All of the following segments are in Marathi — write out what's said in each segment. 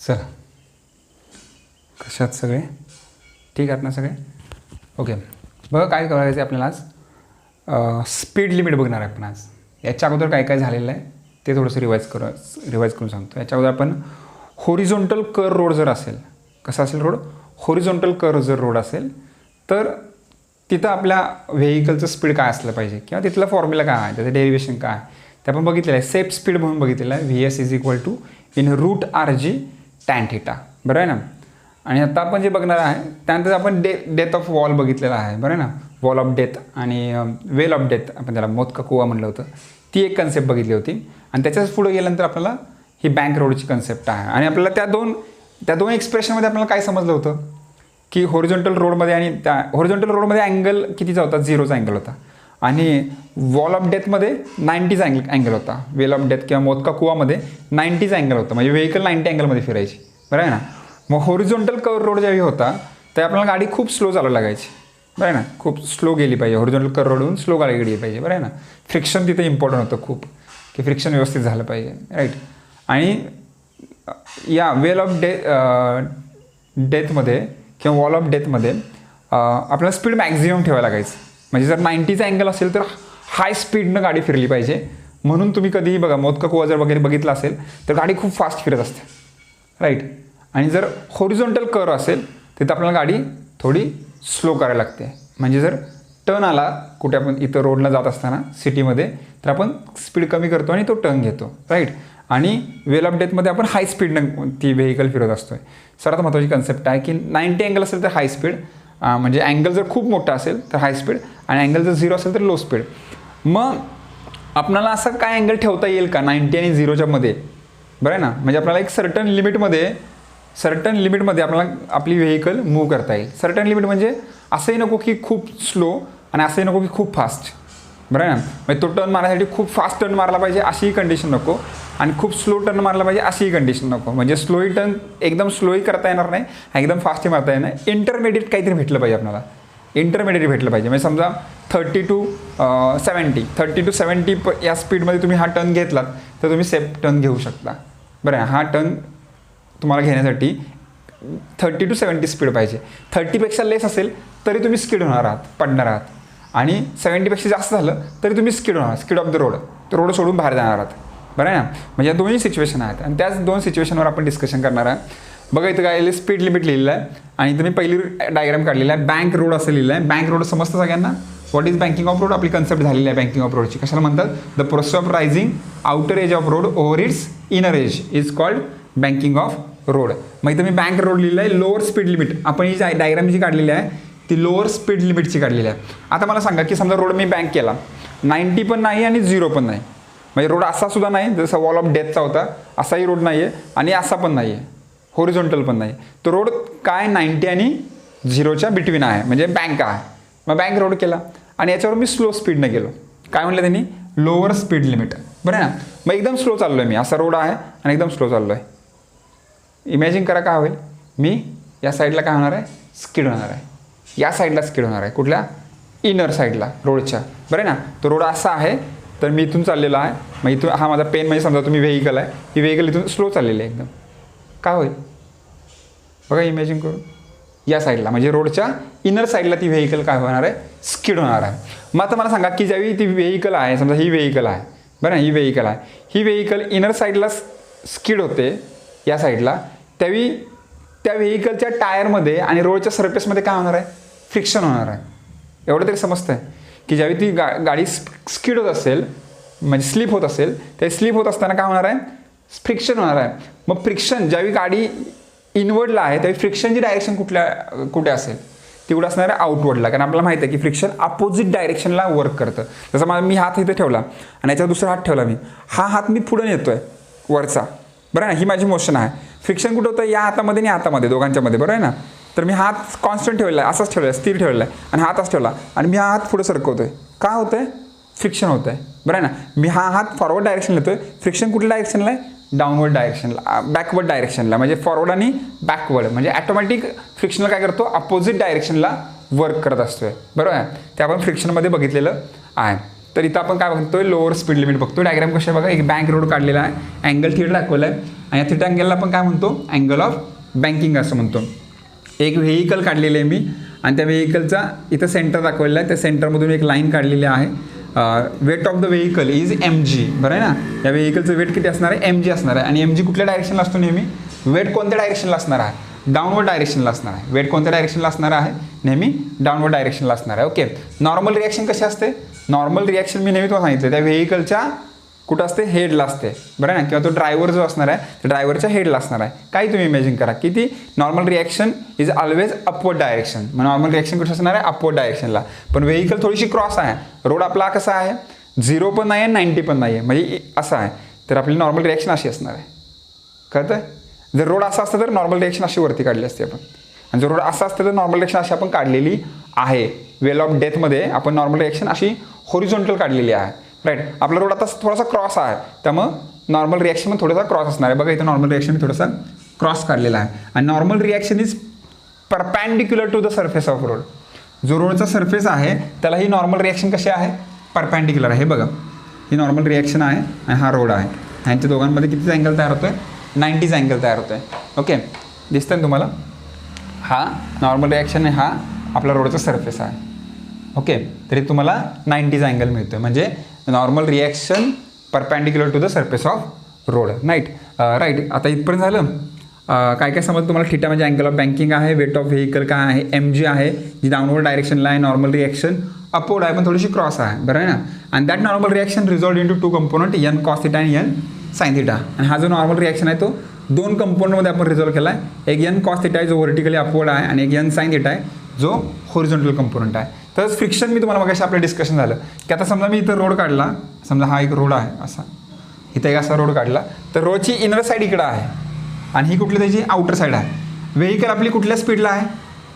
चला, कशात सगळे ठीक आहेत ना सगळे? ओके, बघा काय करायचं आहे आपल्याला आज स्पीड लिमिट बघणार आहे आपण आज. याच्या अगोदर काय काय झालेलं आहे ते थोडंसं रिवाईज करून सांगतो. याच्या अगोदर आपण होरिझॉन्टल कर्व रोड जर असेल, कसा असेल रोड? होरिझॉन्टल कर्व जर रोड असेल तर तिथं आपल्या व्हेकलचं स्पीड काय असलं पाहिजे किंवा तिथला फॉर्म्युला काय आहे, त्याचं डेरिवेशन काय आहे ते आपण बघितलेलं आहे. सेफ स्पीड म्हणून बघितलेलं आहे. V s is equal to in root r g tan theta, बरं आहे ना. आणि आता आपण जे बघणार आहे त्यानंतर आपण डेथ ऑफ वॉल बघितलेला आहे, बरं आहे ना. वॉल ऑफ डेथ आणि वेल ऑफ डेथ, आपण त्याला मौत का कुवा म्हणलं होतं, ती एक कन्सेप्ट बघितली होती. आणि त्याच्याच पुढे गेल्यानंतर आपल्याला ही बँक रोडची कन्सेप्ट आहे. आणि आपल्याला त्या दोन एक्सप्रेशनमध्ये आपल्याला काय समजलं होतं की होरिझॉन्टल रोडमध्ये आणि त्या होरिझॉन्टल रोडमध्ये अँगल कितीचा होता? 0चा अँगल होता. आणि वॉल ऑफ डेथमध्ये 90चा अँगल होता. वेल ऑफ डेथ किंवा मौत का कुवामध्ये 90चा अँगल होता, म्हणजे व्हेकल 90 अँगलमध्ये फिरायची, बरं आहे ना. मग होरिझॉन्टल कर्व रोड ज्यावेळी होता तर आपल्याला गाडी खूप स्लो चालवायला लागायची, बरं आहे ना. खूप स्लो गेली पाहिजे, होरिझॉन्टल कर्व रोडहून स्लो गाडी गेली पाहिजे, बरं आहे ना. फ्रिक्शन तिथे इम्पॉर्टंट होतं खूप, की फ्रिक्शन व्यवस्थित झालं पाहिजे, राईट. आणि या वेल ऑफ डेथमध्ये किंवा वॉल ऑफ डेथमध्ये आपल्याला स्पीड मॅक्झिमम ठेवायला लागायचं. म्हणजे जर 90चा अँगल असेल तर हाय स्पीडनं गाडी फिरली पाहिजे. म्हणून तुम्ही कधीही बघा मौत का कुवा जर वगैरे बघितला असेल तर गाडी खूप फास्ट फिरत असते, राईट. आणि जर होरिझॉन्टल कर्व असेल तिथं आपल्याला गाडी थोडी स्लो करायला लागते. म्हणजे जर टर्न आला कुठे, आपण इथं रोडला जात असताना सिटीमध्ये, तर आपण स्पीड कमी करतो आणि तो टर्न घेतो, राईट. आणि वेल ऑफ डेथमध्ये आपण हाय स्पीडनं ती व्हेकल फिरत असतो. सर्वात महत्त्वाची कन्सेप्ट आहे की 90 अँगल असेल तर हाय स्पीड, म्हणजे अँगल जर खूप मोठा असेल तर हाय स्पीड आणि अँगल जर 0 असेल तर लो स्पीड. मग आपल्याला असं काय अँगल ठेवता येईल का 90 आणि 0च्या मध्ये, बरं आहे ना. म्हणजे आपल्याला एक सर्टन लिमिटमध्ये आपल्याला आपली व्हेकल मूव्ह करता येईल. सर्टन लिमिट म्हणजे असंही नको की खूप स्लो आणि असंही नको की खूप फास्ट, बरं आहे ना. म्हणजे तो टर्न मारण्यासाठी खूप फास्ट टर्न मारला पाहिजे अशीही कंडिशन नको आणि खूप स्लो टर्न मारला पाहिजे अशीही कंडिशन नको. म्हणजे स्लोही टर्न एकदम स्लोही करता येणार नाही, एकदम फास्टही मारता येणार नाही. इंटरमिडिएट काहीतरी भेटलं पाहिजे आपल्याला, इंटरमिडिएट भेटलं पाहिजे. म्हणजे समजा 30 to 70 या स्पीडमध्ये तुम्ही हा टर्न घेतलात तर तुम्ही सेफ टर्न घेऊ शकता, बरं आहे. हा टर्न तुम्हाला घेण्यासाठी 30 to 70 स्पीड पाहिजे. 30पेक्षा लेस असेल तरी तुम्ही स्किड होणार आहात, पडणार आहात. आणि 70पेक्षा जास्त झालं तरी तुम्ही स्किड होणार, स्किड ऑफ द रोड, तो रोड सोडून बाहेर जाणार आहात, बरं आहे ना. म्हणजे या दोन्ही सिच्युएशन आहेत आणि त्याच दोन सिच्युएशनवर आपण डिस्कशन करणार आहे. बघा इथं काय स्पीड लिमिट लिहिलेलं आहे आणि तुम्ही पहिली डायग्राम काढलेला आहे. बँक रोड असं लिहिलं आहे. बँक रोड समजतं सगळ्यांना. What is banking of road? आपली कन्सेप्ट झालेली आहे बँकिंग ऑफ रोडची. कशाला म्हणतात? The process of rising outer age of road over it's inner age is called banking of road. मग इथं मी बँक रोड लिहिलं आहे. लोअर स्पीड लिमिट आपण ही डायग्राम जी काढलेली आहे ती लोअर स्पीड लिमिटची काढलेली आहे. आता मला सांगा की समजा रोड मी बँक केला, 90 पण नाही आणि 0 पण नाही, म्हणजे रोड असा सुद्धा नाही जसा वॉल ऑफ डेथचा होता असाही रोड नाही आहे आणि असा पण नाही आहे, होरिझॉन्टल पण नाही. तो रोड काय 90 आणि 0च्या बिटवीन आहे, म्हणजे बँक आहे. मग बँक रोड केला आणि याच्यावर मी स्लो स्पीडनं गेलो. काय म्हणलं त्यांनी? लोअर स्पीड लिमिट, बरं आहे ना. मग एकदम स्लो चाललो आहे मी, असा रोड आहे आणि एकदम स्लो चाललो आहे. इमॅजिन करा काय होईल? मी या साईडला काय होणार आहे? स्किड होणार आहे. या साईडला स्किड होणार आहे. कुठल्या? इनर साईडला रोडच्या, बरं आहे ना. तो रोड असा आहे तर मी इथून चाललेला आहे. मग इथून हा माझा पेन, म्हणजे समजा तुम्ही व्हेकल आहे, ही व्हेकल इथून स्लो चाललेली आहे एकदम. काय होईल बघा, इमॅजिन करून. या साईडला म्हणजे रोडच्या इनर साईडला ती व्हेकल काय होणार आहे? स्किड होणार आहे. मग आता मला सांगा की ज्यावेळी ती व्हेकल आहे, समजा ही व्हेकल आहे, बरं, ही व्हेकल आहे, ही व्हेकल इनर साईडला स्किड होते या साईडला, त्यावेळी त्या व्हेकलच्या टायरमध्ये आणि रोडच्या सरफेसमध्ये काय होणार आहे? फ्रिक्शन होणार आहे. एवढं तरी समजतं आहे की ज्यावेळी ती गाडी स्किड होत असेल, म्हणजे स्लिप होत असेल, त्या स्लिप होत असताना काय होणार आहे? फ्रिक्शन होणार आहे. मग फ्रिक्शन ज्यावेळी गाडी इनवर्डला आहे त्यावेळी फ्रिक्शनची डायरेक्शन कुठे असेल? ती कुठे असणार आहे? आउटवर्डला. कारण आपल्याला माहिती आहे की फ्रिक्शन अपोजिट डायरेक्शनला वर्क करतं. जसं मी हात इथे ठेवला आणि याच्यावर दुसरा हात ठेवला, हा हात मी पुढे नेतोय वरचा, बरं आहे ना. ही माझी मोशन आहे. फ्रिक्शन कुठं होतं? या हातामध्ये आणि हातामध्ये, दोघांच्यामध्ये, बरं आहे ना. तर मी हात कॉन्स्टंट ठेवलेला आहे, असाच ठेवला आहे, स्थिर ठेवलेला आहे आणि हात असं ठेवला आणि मी हा हात पुढे सरकवतोय. का होतं आहे? फ्रिक्शन होतं आहे, बरं आहे ना. मी हा हात फॉरवर्ड डायरेक्शन नेतोय, फ्रिक्शन कुठल्या डायरेक्शनला आहे? डाऊनवर्ड डायरेक्शनला, बॅकवर्ड डायरेक्शनला. म्हणजे फॉरवर्ड आणि बॅकवर्ड, म्हणजे ॲटोमॅटिक फ्रिक्शनला काय करतो? अपोजिट डायरेक्शनला वर्क करत असतोय, बरोबर आहे. ते आपण फ्रिक्शनमध्ये बघितलेलं आहे. तर इथं आपण काय बघतोय? लोअर स्पीड लिमिट बघतोय. डायग्राम कशा बघा, एक बँक रोड काढलेला आहे, अँगल थिटा दाखवला आहे आणि या थिटा अँगलला आपण काय म्हणतो, अँगल ऑफ बँकिंग असं म्हणतो. एक व्हेकल काढलेलं आहे मी आणि त्या व्हेकलचा इथं सेंटर दाखवलेलं आहे. त्या सेंटरमधून एक लाईन काढलेली आहे. Weight of the vehicle is mg, बरं आहे ना. या व्हेकलचं वेट किती असणार आहे, mg असणार आहे. आणि mg कुठल्या डायरेक्शनला असतो नेहमी, वेट कोणत्या डायरेक्शनला असणार आहे, डाऊनवर्ड डायरेक्शनला असणार आहे. वेट कोणत्या डायरेक्शनला असणार आहे, नेहमी डाऊनवर्ड डायरेक्शनला असणार आहे. ओके. नॉर्मल रिॲक्शन कशी असते, नॉर्मल रिॲक्शन मी नेहमी तुम्हाला सांगितलं त्या व्हेकलच्या कुठं असते, हेडला असते, बरं ना. किंवा तो ड्रायव्हर जो असणार आहे त्या ड्रायव्हरच्या हेडला असणार आहे. काही तुम्ही इमॅजिन करा की ती normal reaction is always upward direction. मग नॉर्मल रिॲक्शन कुठं असणार आहे, अपवर्ड डायरेक्शनला. पण व्हेकल थोडीशी क्रॉस आहे, रोड आपला कसा आहे, 0 पण नाही आहे 90 पण नाही आहे, म्हणजे असं आहे. तर आपली नॉर्मल रिॲक्शन अशी असणार आहे. कळतं. जर रोड असा असतं तर नॉर्मल रिॲक्शन अशी वरती काढली असते आपण, आणि जर रोड असा असतं तर नॉर्मल रिॲक्शन अशी आपण काढलेली आहे. वेल ऑफ डेथमध्ये आपण नॉर्मल रिॲक्शन अशी होरिझॉन्टल काढलेली आहे. राईट. आपला रोड आता थोडासा क्रॉस आहे, त्यामुळं नॉर्मल रिॲक्शन पण थोडासा क्रॉस असणार आहे. बघा इथं नॉर्मल रिॲक्शन थोडासा क्रॉस काढलेला आहे. आणि normal reaction is perpendicular to the surface of road. जो रोडचा सर्फेस आहे त्याला ही नॉर्मल रिॲक्शन कशी आहे, परपॅन्डिक्युलर आहे. हे बघा ही नॉर्मल रिॲक्शन आहे आणि हा रोड आहे. ह्यांच्या दोघांमध्ये कितीचा अँगल तयार होतो आहे, 90चा अँगल तयार होतो आहे. ओके. दिसतं ना तुम्हाला, हा नॉर्मल रिॲक्शन आहे, हा आपला रोडचा सर्फेस आहे. ओके. तरी तुम्हाला 90चा अँगल मिळतो आहे, म्हणजे normal reaction perpendicular to the surface of road. Right. आता इथपर्यंत झालं. काय काय समजलं तुम्हाला. थिटा म्हणजे अँगल ऑफ बँकिंग आहे, वेट ऑफ व्हेकल काय आहे, mg आहे जी डाऊनवर्ड डायरेक्शनला आहे, नॉर्मल रिॲक्शन अपवर्ड आहे पण थोडीशी क्रॉस आहे, बरं आहे ना. आणि that normal reaction resolve into 2 component, n cos theta आणि n sin थिटा. आणि हा जो नॉर्मल रिॲक्शन आहे तो 2 कंपोनंटमध्ये आपण रिझॉल्व केला आहे. एक n cos थिटा आहे जो व्हर्टिकली अपवर्ड आहे, आणि एक n sin थिटा आहे जो होरिझॉन्टल कंपोनंट आहे. तर फ्रिक्शन मी तुम्हाला मगाशी आपलं डिस्कशन झालं की आता समजा मी इथं रोड काढला, समजा हा एक रोड आहे असा, इथं एक असा रोड काढला, तर रोडची इनर साईड इकडं आहे आणि ही कुठली त्याची आउटर साईड आहे. व्हेकल आपली कुठल्या स्पीडला आहे,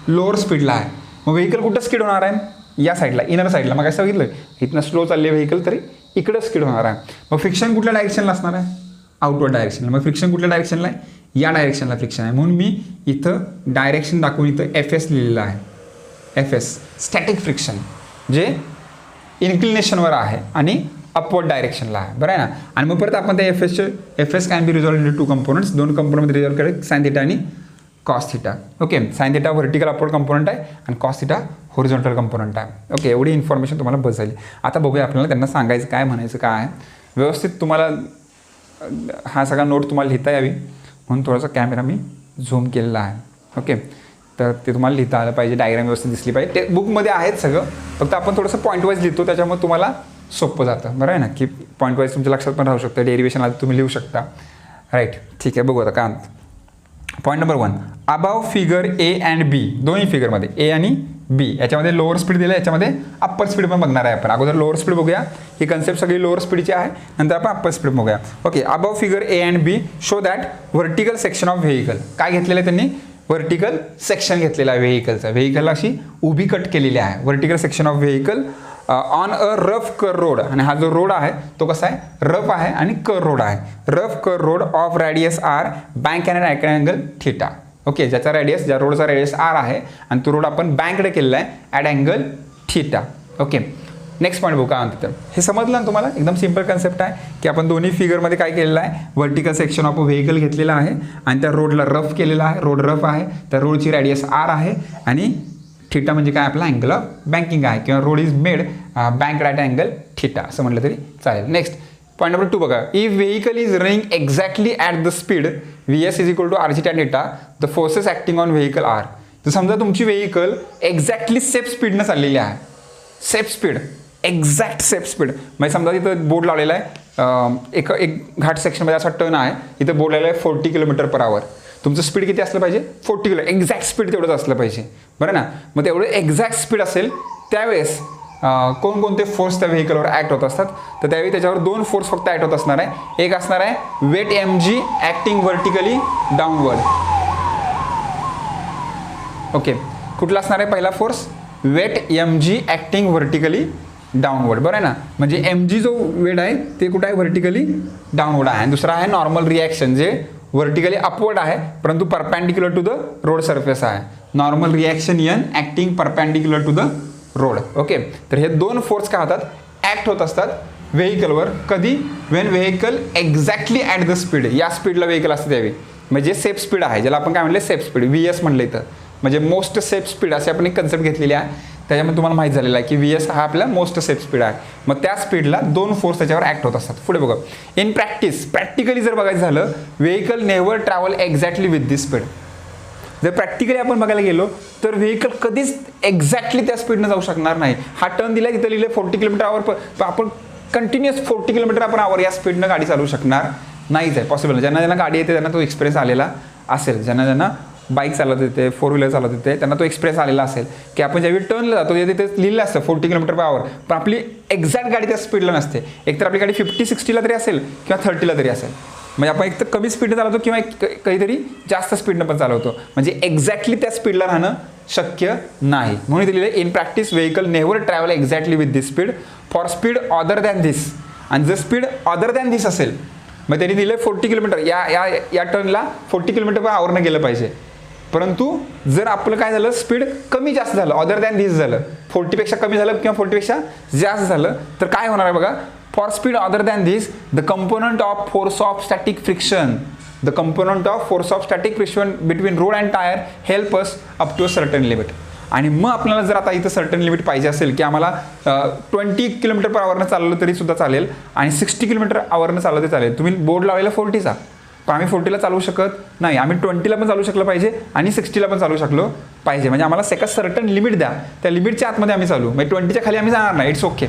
लोअर स्पीडला आहे. मग व्हेकल कुठं स्किड होणार आहे, या साईडला, इनर साईडला. मग असं बघितलं इथनं स्लो चालले व्हेकल तरी इकडं स्किड होणार आहे. मग फ्रिक्शन कुठल्या डायरेक्शनला असणार आहे, आउटवर्ड डायरेक्शनला. मग फ्रिक्शन कुठल्या डायरेक्शनला आहे, या डायरेक्शनला फ्रिक्शन आहे. म्हणून मी इथं डायरेक्शन दाखवून इथं FS लिहिलेलं आहे. FS स्टॅटिक फ्रिक्शन, जे इन्क्लिनेशनवर आहे आणि अपवर्ड डायरेक्शनला आहे, बरं आहे ना. आणि मग परत आपण त्या FS can be resolve into 2 components, 2 कंपोनंटमध्ये रिझॉल्व केले, साइन थिटा आणि cos theta. Okay. Sine theta vertical upward component आहे आणि कॉस थिटा होरिझॉन्टल कंपोनंट आहे. ओके. एवढी इन्फॉर्मेशन तुम्हाला बस झाली. आता बघूया आपल्याला त्यांना सांगायचं काय, म्हणायचं काय आहे. व्यवस्थित तुम्हाला हा सगळा नोट तुम्हाला लिहिता यावी म्हणून थोडासा कॅमेरा मी झूम केलेला आहे. ओके. तर ते तुम्हाला लिहिता आलं पाहिजे, डायग्राम व्यवस्थित दिसली पाहिजे. ते बुकमध्ये आहेत सगळं, फक्त आपण थोडंसं पॉईंट वाईज लिहितो त्याच्यामुळे तुम्हाला सोपं जातं, बरं आहे ना. की पॉईंट वाईज तुमच्या लक्षात पण राहू शकतं, डेरिवेशन आधी तुम्ही लिहू शकता. राईट. ठीक आहे. बघू आता काय. Point number 1, above figure A and B, दोन्ही फिगरमध्ये A आणि B याच्यामध्ये लोअर स्पीड दिलं आहे, याच्यामध्ये अप्पर स्पीड पण बघणार आहे आपण. अगोदर लोअर स्पीड बघूया, ही कन्सेप्ट सगळी लोअर स्पीडची आहे, नंतर आपण अप्पर स्पीड बघूया. Okay. Above figure A and B show that vertical section of vehicle. काय घेतलेलं आहे त्यांनी, व्हर्टिकल सेक्शन घेतलेला आहे व्हेकलचा. व्हेकलला अशी उभी कट केलेली आहे. Vertical section of vehicle on a rough कर रोड. आणि हा जो रोड आहे तो कसा आहे, रफ आहे आणि कर रोड आहे. रफ कर road of radius R, bank and angle theta. Okay. ज्याचा रॅडियस, ज्या रोडचा रॅडियस R आहे आणि तो रोड आपण बँकडे केलेला आहे at angle theta. Okay. Next point बघू काय म्हणतात. हे समजलं ना तुम्हाला, एकदम सिम्पल कन्सेप्ट आहे की आपण दोन्ही फिगरमध्ये काय केलेलं आहे, vertical section of a vehicle घेतलेला आहे आणि त्या रोडला रफ केलेला आहे. रोड रफ आहे, त्या रोडची रॅडियस R आहे आणि थिटा म्हणजे काय, आपला अँगल ऑफ बँकिंग आहे, किंवा road is made bank at angle theta असं म्हटलं तरी चालेल. नेक्स्ट पॉईंट नंबर 2 बघा. If vehicle is running exactly at the speed VS is equal to RG tan theta, the forces acting on vehicle are. तर समजा तुमची व्हेकल एक्झॅक्टली सेफ स्पीडनं चाललेली आहे, safe speed, exact safe speed. म्हणजे समजा तिथं बोर्ड लावलेला आहे, एक घाट सेक्शनमध्ये असा टर्न आहे, इथं बोर्ड लावलेला आहे 40 km/h. तुमचं स्पीड किती असलं पाहिजे, 40 km, एक्झॅक्ट स्पीड तेवढंच असलं पाहिजे, बरं ना. मग तेवढं एक्झॅक्ट स्पीड असेल त्यावेळेस कोणकोणते फोर्स त्या व्हेकलवर ॲक्ट होत असतात, तर त्यावेळी त्याच्यावर 2 फोर्स फक्त ॲक्ट होत असणार आहे. एक असणार आहे weight mg acting vertically downward. Okay. कुठला असणार आहे पहिला force, weight mg acting vertically downward, बरं आहे ना. म्हणजे mg जो वेट आहे ते कुठं आहे, व्हर्टिकली डाऊनवर्ड आहे. आणि दुसरा आहे नॉर्मल रिॲक्शन, जे व्हर्टिकली अपवर्ड आहे परंतु perpendicular to the road surface आहे. Normal reaction n acting perpendicular to the road. Okay. तर हे 2 फोर्स काय होतात, ॲक्ट होत असतात व्हेकलवर कधी Wien vehicle exactly at the speed, या स्पीडला व्हेकल असते त्यावेळी, म्हणजे सेफ स्पीड आहे ज्याला आपण काय म्हणले सेफ स्पीड, VS म्हणलं इथं, म्हणजे मोस्ट सेफ स्पीड असे आपण एक कन्सेप्ट घेतलेली आहे. त्याच्यामध्ये तुम्हाला माहीत झालेलं आहे की VS हा आपला मोस्ट सेफ स्पीड आहे. मग त्या स्पीडला 2 फोर्स त्याच्यावर ॲक्ट होत असतात. पुढे बघा, इन प्रॅक्टिकली जर बघायचं झालं, vehicle never travel exactly with this speed. जर प्रॅक्टिकली आपण बघायला गेलो तर व्हेकल कधीच एक्झॅक्टली त्या स्पीडनं जाऊ शकणार नाही. हा टर्न दिला, तिथं लिहिले 40 km/h, आपण कंटिन्युअस 40 km/h या स्पीडनं गाडी चालवू शकणार नाहीच आहे, पॉसिबल. ज्यांना गाडी येते त्यांना तो एक्सपिरियन्स आलेला असेल, ज्यांना बाईक चालवत येते, 4 व्हीलर चालवत येते, त्यांना तो एक्सपिरियन्स आलेला असेल की आपण ज्यावेळी टर्नला जातो तिथे लिहिलं असतं 40 km/h, पण आपली एक्झॅक्ट गाडी त्या स्पीडला नसते. एकतर आपली गाडी 50-60ला तरी असेल किंवा 30ला तरी असेल, म्हणजे आपण एक तर कमी स्पीडनं चालवतो किंवा कधीतरी जास्त स्पीडनं पण चालवतो, म्हणजे एक्झॅक्टली त्या स्पीडला राहणं शक्य नाही. म्हणून दिलेलं in practice vehicle never travel exactly with this speed for speed other than this. आणि जर स्पीड अदर दॅन धिस असेल, मग त्यांनी दिलं 40 km, या टर्नला 40 km/h गेलं पाहिजे. परंतु जर आपलं काय झालं, स्पीड कमी जास्त झालं, अदर दॅन धिस झालं, 40पेक्षा कमी झालं किंवा 40पेक्षा जास्त झालं, तर काय होणार आहे बघा, for speed other than this the component of force of static friction, the component of force of static friction between road and tyre help us up to a certain limit. आणि मग आपल्याला जर आता इथं सर्टन लिमिट पाहिजे असेल की आम्हाला 20 km/h चाललं तरी सुद्धा चालेल आणि 60 km/h चाललं तरी चालेल. तुम्ही बोर्ड लावलेला 40चा, पण आम्ही 40ला चालू शकत नाही, आम्ही 20ला पण चालू शकलं पाहिजे आणि 60ला पण चालू शकलो पाहिजे. म्हणजे आम्हाला एका सर्टन लिमिट द्या, त्या लिमिटच्या आतमध्ये आम्ही चालू, म्हणजे 20च्या खाली आम्ही जाणार नाही, इट्स ओके,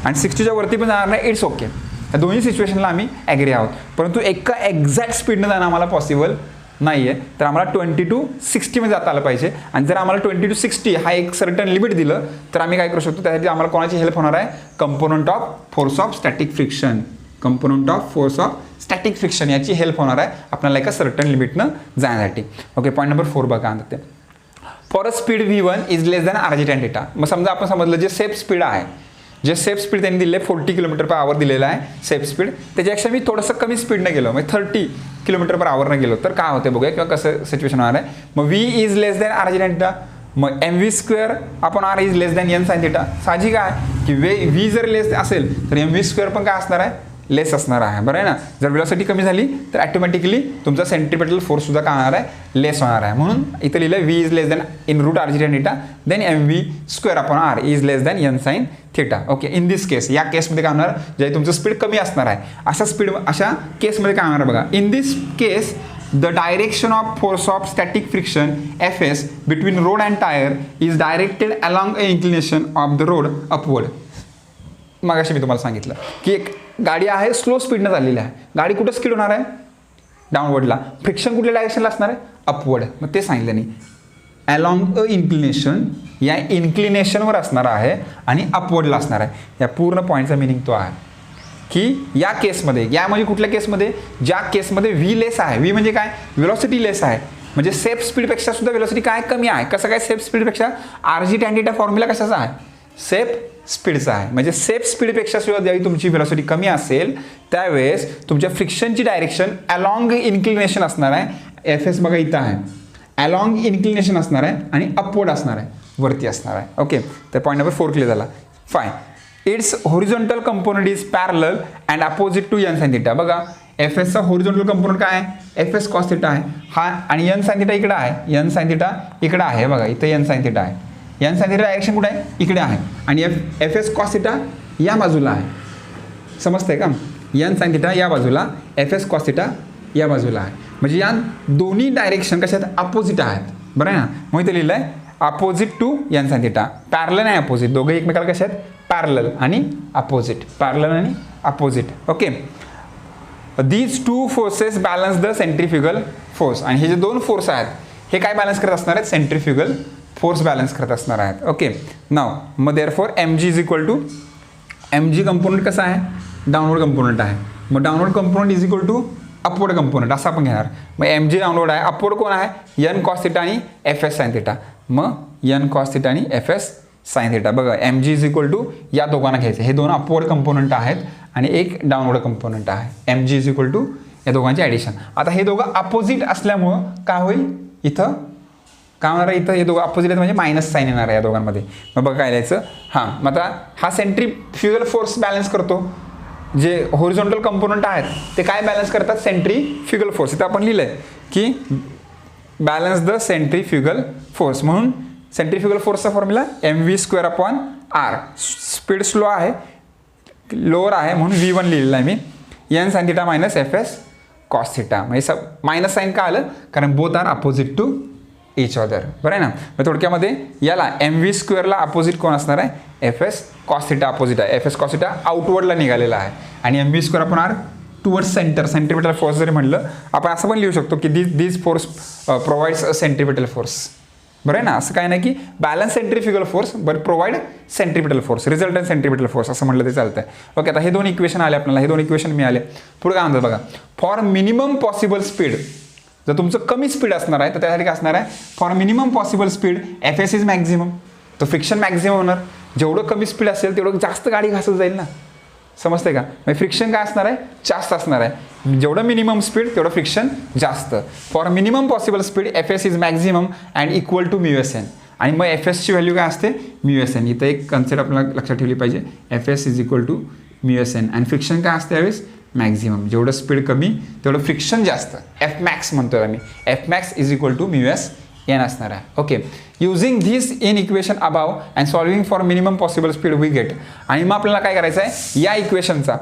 आणि 60च्या वरती पण जाणार नाही, इट्स ओके. या दोन्ही सिच्युएशनला आम्ही ॲग्री आहोत. परंतु एका एक्झॅक्ट स्पीडनं जाणं आम्हाला पॉसिबल नाही आहे, तर आम्हाला 20 to 60 मध्ये जाता आलं पाहिजे. आणि जर आम्हाला 20 to 60 हा एक सर्टन लिमिट दिलं तर आम्ही काय करू शकतो, त्यासाठी आम्हाला कोणाची हेल्प होणार आहे, component of force of static friction, component of force of static friction याची हेल्प होणार आहे आपल्याला एका सर्टन लिमिटनं जाण्यासाठी. ओके, पॉईंट नंबर 4 बघा. ते for a speed V1 is less than RG tan θ. मग समजा आपण समजलं जे सेफ स्पीड आहे, जे सेफ स्पीड त्यांनी दिले 40 km/h दिलेलं आहे सेफ स्पीड, त्याच्यापेक्षा मी थोडंसं कमी स्पीडनं गेलो, म्हणजे 30 km/h गेलो तर काय होते बघूया, किंवा कसं सिच्युएशन होणार आहे. मग V is less than RG tan θ, मग mv² आपण R is less than n sin θ. साहजिक आहे की V जर लेस असेल तर mv² पण काय असणार आहे, लेस असणार आहे, बरं आहे ना. जर वेलोसिटी कमी झाली तर ॲटोमॅटिकली तुमचा सेंट्रिपेटल फोर्स सुद्धा काय होणार आहे, लेस होणार आहे. म्हणून इथं लिहिलं V is less than in root RG tan θ then mv² upon R is less than n sin θ. Okay, in this case, या केसमध्ये काय होणार, जे तुमचं स्पीड कमी असणार आहे अशा केसमध्ये काय होणार बघा, in this case the direction of force of static friction Fs between road and tyre is directed along a inclination of the road upward. मगाशी मी तुम्हाला सांगितलं की एक गाडी आहे स्लो स्पीडनं चाललेली आहे, गाडी कुठं स्किड होणार आहे, डाऊनवर्डला. फ्रिक्शन कुठल्या डायरेक्शनला असणार आहे, अपवर्ड. मग ते सांगितलं नाही, अलॉंग अ इन्क्लिनेशन, या इन्क्लिनेशनवर असणार आहे आणि अपवर्डला असणार आहे. या पूर्ण पॉईंटचा मिनिंग तो आहे की या केसमध्ये, या म्हणजे कुठल्या केसमध्ये, ज्या केसमध्ये V लेस आहे, V म्हणजे काय, वेलॉसिटी लेस आहे, म्हणजे सेफ स्पीडपेक्षा सुद्धा वेलॉसिटी काय कमी आहे. कसं काय सेफ स्पीडपेक्षा, RG tan θ फॉर्म्युला कशाचा आहे, सेफ स्पीडचा आहे. म्हणजे सेफ स्पीडपेक्षा सुद्धा ज्यावेळी तुमची वेलॉसिटी कमी असेल त्यावेळेस तुमच्या फ्रिक्शनची डायरेक्शन अलॉंग इन्क्लिनेशन असणार आहे. Fs बघा इथं आहे, अलॉंग इन्क्लिनेशन असणार आहे आणि अपवर्ड असणार आहे, वरती असणार आहे. ओके, तर पॉईंट नंबर 4 क्लिअर झाला. Fine, its horizontal component is parallel and opposite to n sin θ. बघा Fsचा होरिझॉन्टल कंपोनंट काय आहे, Fs cos θ आहे हा, आणि n sin θ इकडे आहे, n sin θ इकडे आहे, बघा इथं n sin θ आहे, n sin θ डायरेक्शन कुठे आहे, इकडे आहे, आणि Fs cos θ या बाजूला आहे. समजतंय का, n sin θ या बाजूला, Fs cos θ या बाजूला आहे. म्हणजे या दोन्ही डायरेक्शन कशात अपोजिट आहेत, बरं आहे ना. मग इथे लिहिलं आहे opposite to n sin θ, parallel आणि अपोजिट, दोघे एकमेकाला कशात, पॅरलल आणि अपोजिट, पॅरलल आणि opposite. Okay, these two forces balance the centrifugal force. आणि हे जे दोन फोर्स आहेत हे काय बॅलन्स करत असणार आहेत, सेंट्रिफ्युगल फोर्स बॅलन्स करत असणार आहेत. ओके, नाव मग therefore mg is equal to, mg component कसा आहे, डाऊनवर्ड कंपोनंट आहे, मग downward component is equal to upward component असं आपण घेणार. मग mg डाऊनवर्ड आहे, अपवर्ड कोण आहे, n cos θ आणि Fs sin θ. मग n cos θ आणि Fs sin θ. बघा mg इज इक्वल टू या दोघांना घ्यायचं, हे दोन अपवर्ड कंपोनंट आहेत आणि एक डाऊनवर्ड कंपोनंट आहे. mg इज इक्वल टू या दोघांचे ॲडिशन. आता हे दोघं अपोजिट असल्यामुळं काय होईल, इथं काय होणार आहे, इथं हे दोघं अपोजिट आहेत म्हणजे मायनस साईन येणार आहे या दोघांमध्ये. मग बघा काय लिहायचं, हां, मग आता हा सेंट्रिफ्युगल फोर्स बॅलन्स करतो जे हॉरिझॉन्टल कंपोनंट आहेत ते काय बॅलन्स करतात, सेंट्रीफ्युगल फोर्स. इथं आपण लिहिलंय की बॅलन्स द सेंट्रीफ्युगल फोर्स. म्हणून सेंट्रीफ्युगल फोर्सचा फॉर्म्युला mv²/r. स्पीड स्लो आहे, लोअर आहे, म्हणून v1 लिहिलेला आहे मी. n sin θ minus fs cos θ. म्हणजे मायनस साईन का आलं, कारण both are opposite to each other. बरं आहे ना. मग थोडक्यामध्ये याला mv² अपोजिट कोण असणार आहे, fs cos θ अपोजिट आहे. fs cos θ आउटवर्डला निघालेला आहे आणि mv²/r towards centre, centripetal force जरी म्हणलं आपण असं पण लिहू शकतो की दिस फोर्स प्रोव्हाइड्स अ सेंट्रिपिटल फोर्स. बरं आहे ना. असं काय नाही की balance centrifugal force but provide centripetal force, resultant centripetal force असं म्हटलं ते चालतंय. ओके, आता हे दोन इक्वेशन आले आपल्याला, हे दोन इक्वेशन मिळाले. पुढे काय म्हणतात बघा, फॉर मिनिमम पॉसिबल स्पीड, जर तुमचं कमी स्पीड असणार आहे तर त्यासाठी काय असणार आहे, for minimum possible speed fs is maximum. तर फ्रिक्शन मॅक्झिमम होणार, जेवढं कमी स्पीड असेल तेवढं जास्त गाडी घासत जाईल ना. समजते का. म्हणजे फ्रिक्शन काय असणार आहे, जास्त असणार आहे. जेवढं मिनिमम स्पीड तेवढं फ्रिक्शन जास्त. For minimum possible speed fs is maximum and equal to μsn. आणि मग fsची व्हॅल्यू काय असते, μsn. इथं एक कन्सेप्ट आपल्याला लक्षात ठेवली पाहिजे, fs is equal to μsn. आणि फ्रिक्शन काय असते यावेळेस, मॅक्झिमम. जेवढं स्पीड कमी तेवढं फ्रिक्शन जास्त, fmax म्हणतोय आम्ही. fmax is equal to μsn असणार आहे. Okay, using this in equation above and solving for minimum possible speed we get. आणि मग आपल्याला काय करायचं आहे, या इक्वेशनचा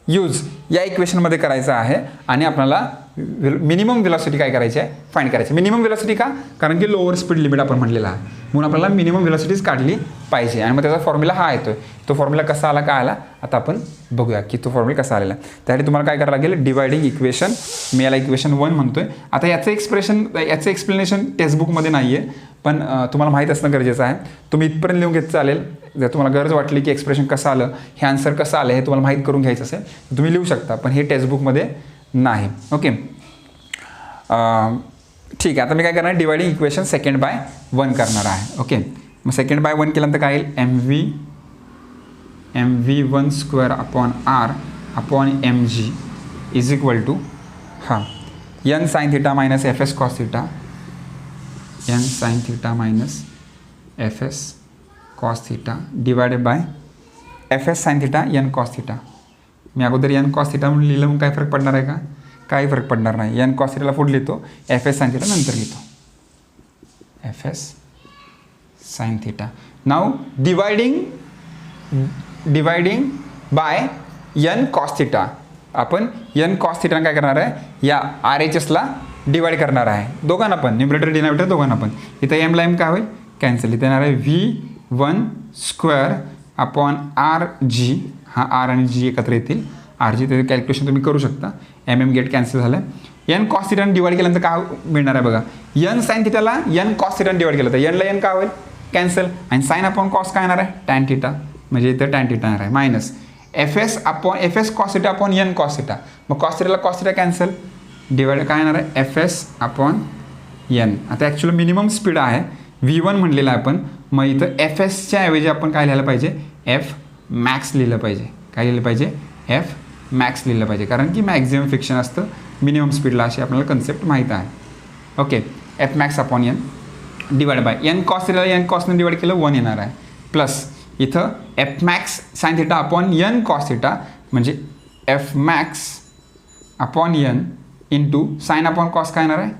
यूज या इक्वेशनमध्ये करायचा आहे आणि आपल्याला मिनिमम व्हेलॉसिटी काय करायची आहे, फाइंड करायची. मिनिमम व्हेलॉसिटी का, कारण की लोअर स्पीड लिमिट आपण म्हटलेला आहे, म्हणून आपल्याला मिनिमम व्हेलॉसिटीज काढली पाहिजे. आणि मग त्याचा फॉर्म्युला हा येतोय. तो फॉर्म्युला कसा आला, काय आला, आता आपण बघूया की तो फॉर्म्युला कसा आलेला. त्यासाठी तुम्हाला काय करावं लागेल, डिवायडिंग इक्वेशन, मी याला इक्वेशन 1 म्हणतोय. आता याचं एक्सप्लेनेशन टेक्स्टबुकमध्ये नाही आहे, पण तुम्हाला माहीत असणं गरजेचं आहे. तुम्ही इथपर्यंत लिहून घेत चालेल. जर तुम्हाला गरज वाटली की एक्सप्रेशन कसं आलं, हे आन्सर कसं आलं, हे तुम्हाला माहीत करून घ्यायचं असेल तर तुम्ही लिहू शकता, पण हे टेक्स्टबुकमध्ये नाही. ओके, ठीक आहे. आता मी काय करणार, डिवायडिंग इक्वेशन 2/1 करणार आहे. ओके, मग 2/1 केल्यानंतर काय येईल, mv1² upon mg is equal to n sin θ minus fs cos θ, n sin θ minus fs cos θ divided by fs sin θ n cos θ. मी अगोदर n cos θ म्हणून लिहिलं, मग काय फरक पडणार आहे का, काही फरक पडणार नाही. n cos θ ला पुढे लिहितो, fs sin θ नंतर लिहितो, fs sin θ. Now dividing by n cos θ. आपण n cos θ काय करणार आहे, या RHSला डिवाइड करणार आहे, दोघांना पण, न्यूमरेटर डिनॉमिनेटर दोघांना पण. इथं m ला m काय होईल, कॅन्सल. इथे येणार आहे v1² अपॉन rg. हा r आणि g एकत्र येतील, rg ते कॅल्क्युलेशन तुम्ही करू शकता. mm गेट कॅन्सल झालं. n cos θ डिवाइड केल्यानंतर काय मिळणार आहे बघा, n sin θ ला n cos θ डिवाइड केलं तर n ला n काय होईल, कॅन्सल. आणि साइन अपॉन कॉस काय येणार आहे, tan θ. म्हणजे इथं tan θ येणार आहे minus fs cos θ upon n cos θ. मग cos θ ला cos θ कॅन्सल, डिवाइड काय येणार आहे, fs अपॉन n. आता ॲक्च्युअली मिनिमम स्पीड आहे, v1 म्हणलेलं आहे आपण. मग इथं fsच्या ऐवजी आपण काय लिहायला पाहिजे, f max लिहिलं पाहिजे. काय लिहिलं पाहिजे, f max लिहिलं पाहिजे, कारण की मॅक्झिमम फ्रिक्शन असतं मिनिमम स्पीडला, अशी आपल्याला कन्सेप्ट माहीत आहे. Okay, f max upon n divide by n cos θ ला n cos ने डिवाइड केलं 1 येणार आहे, प्लस इथं f max sin θ upon n cos θ म्हणजे f max upon n into sine upon cos काय येणार आहे,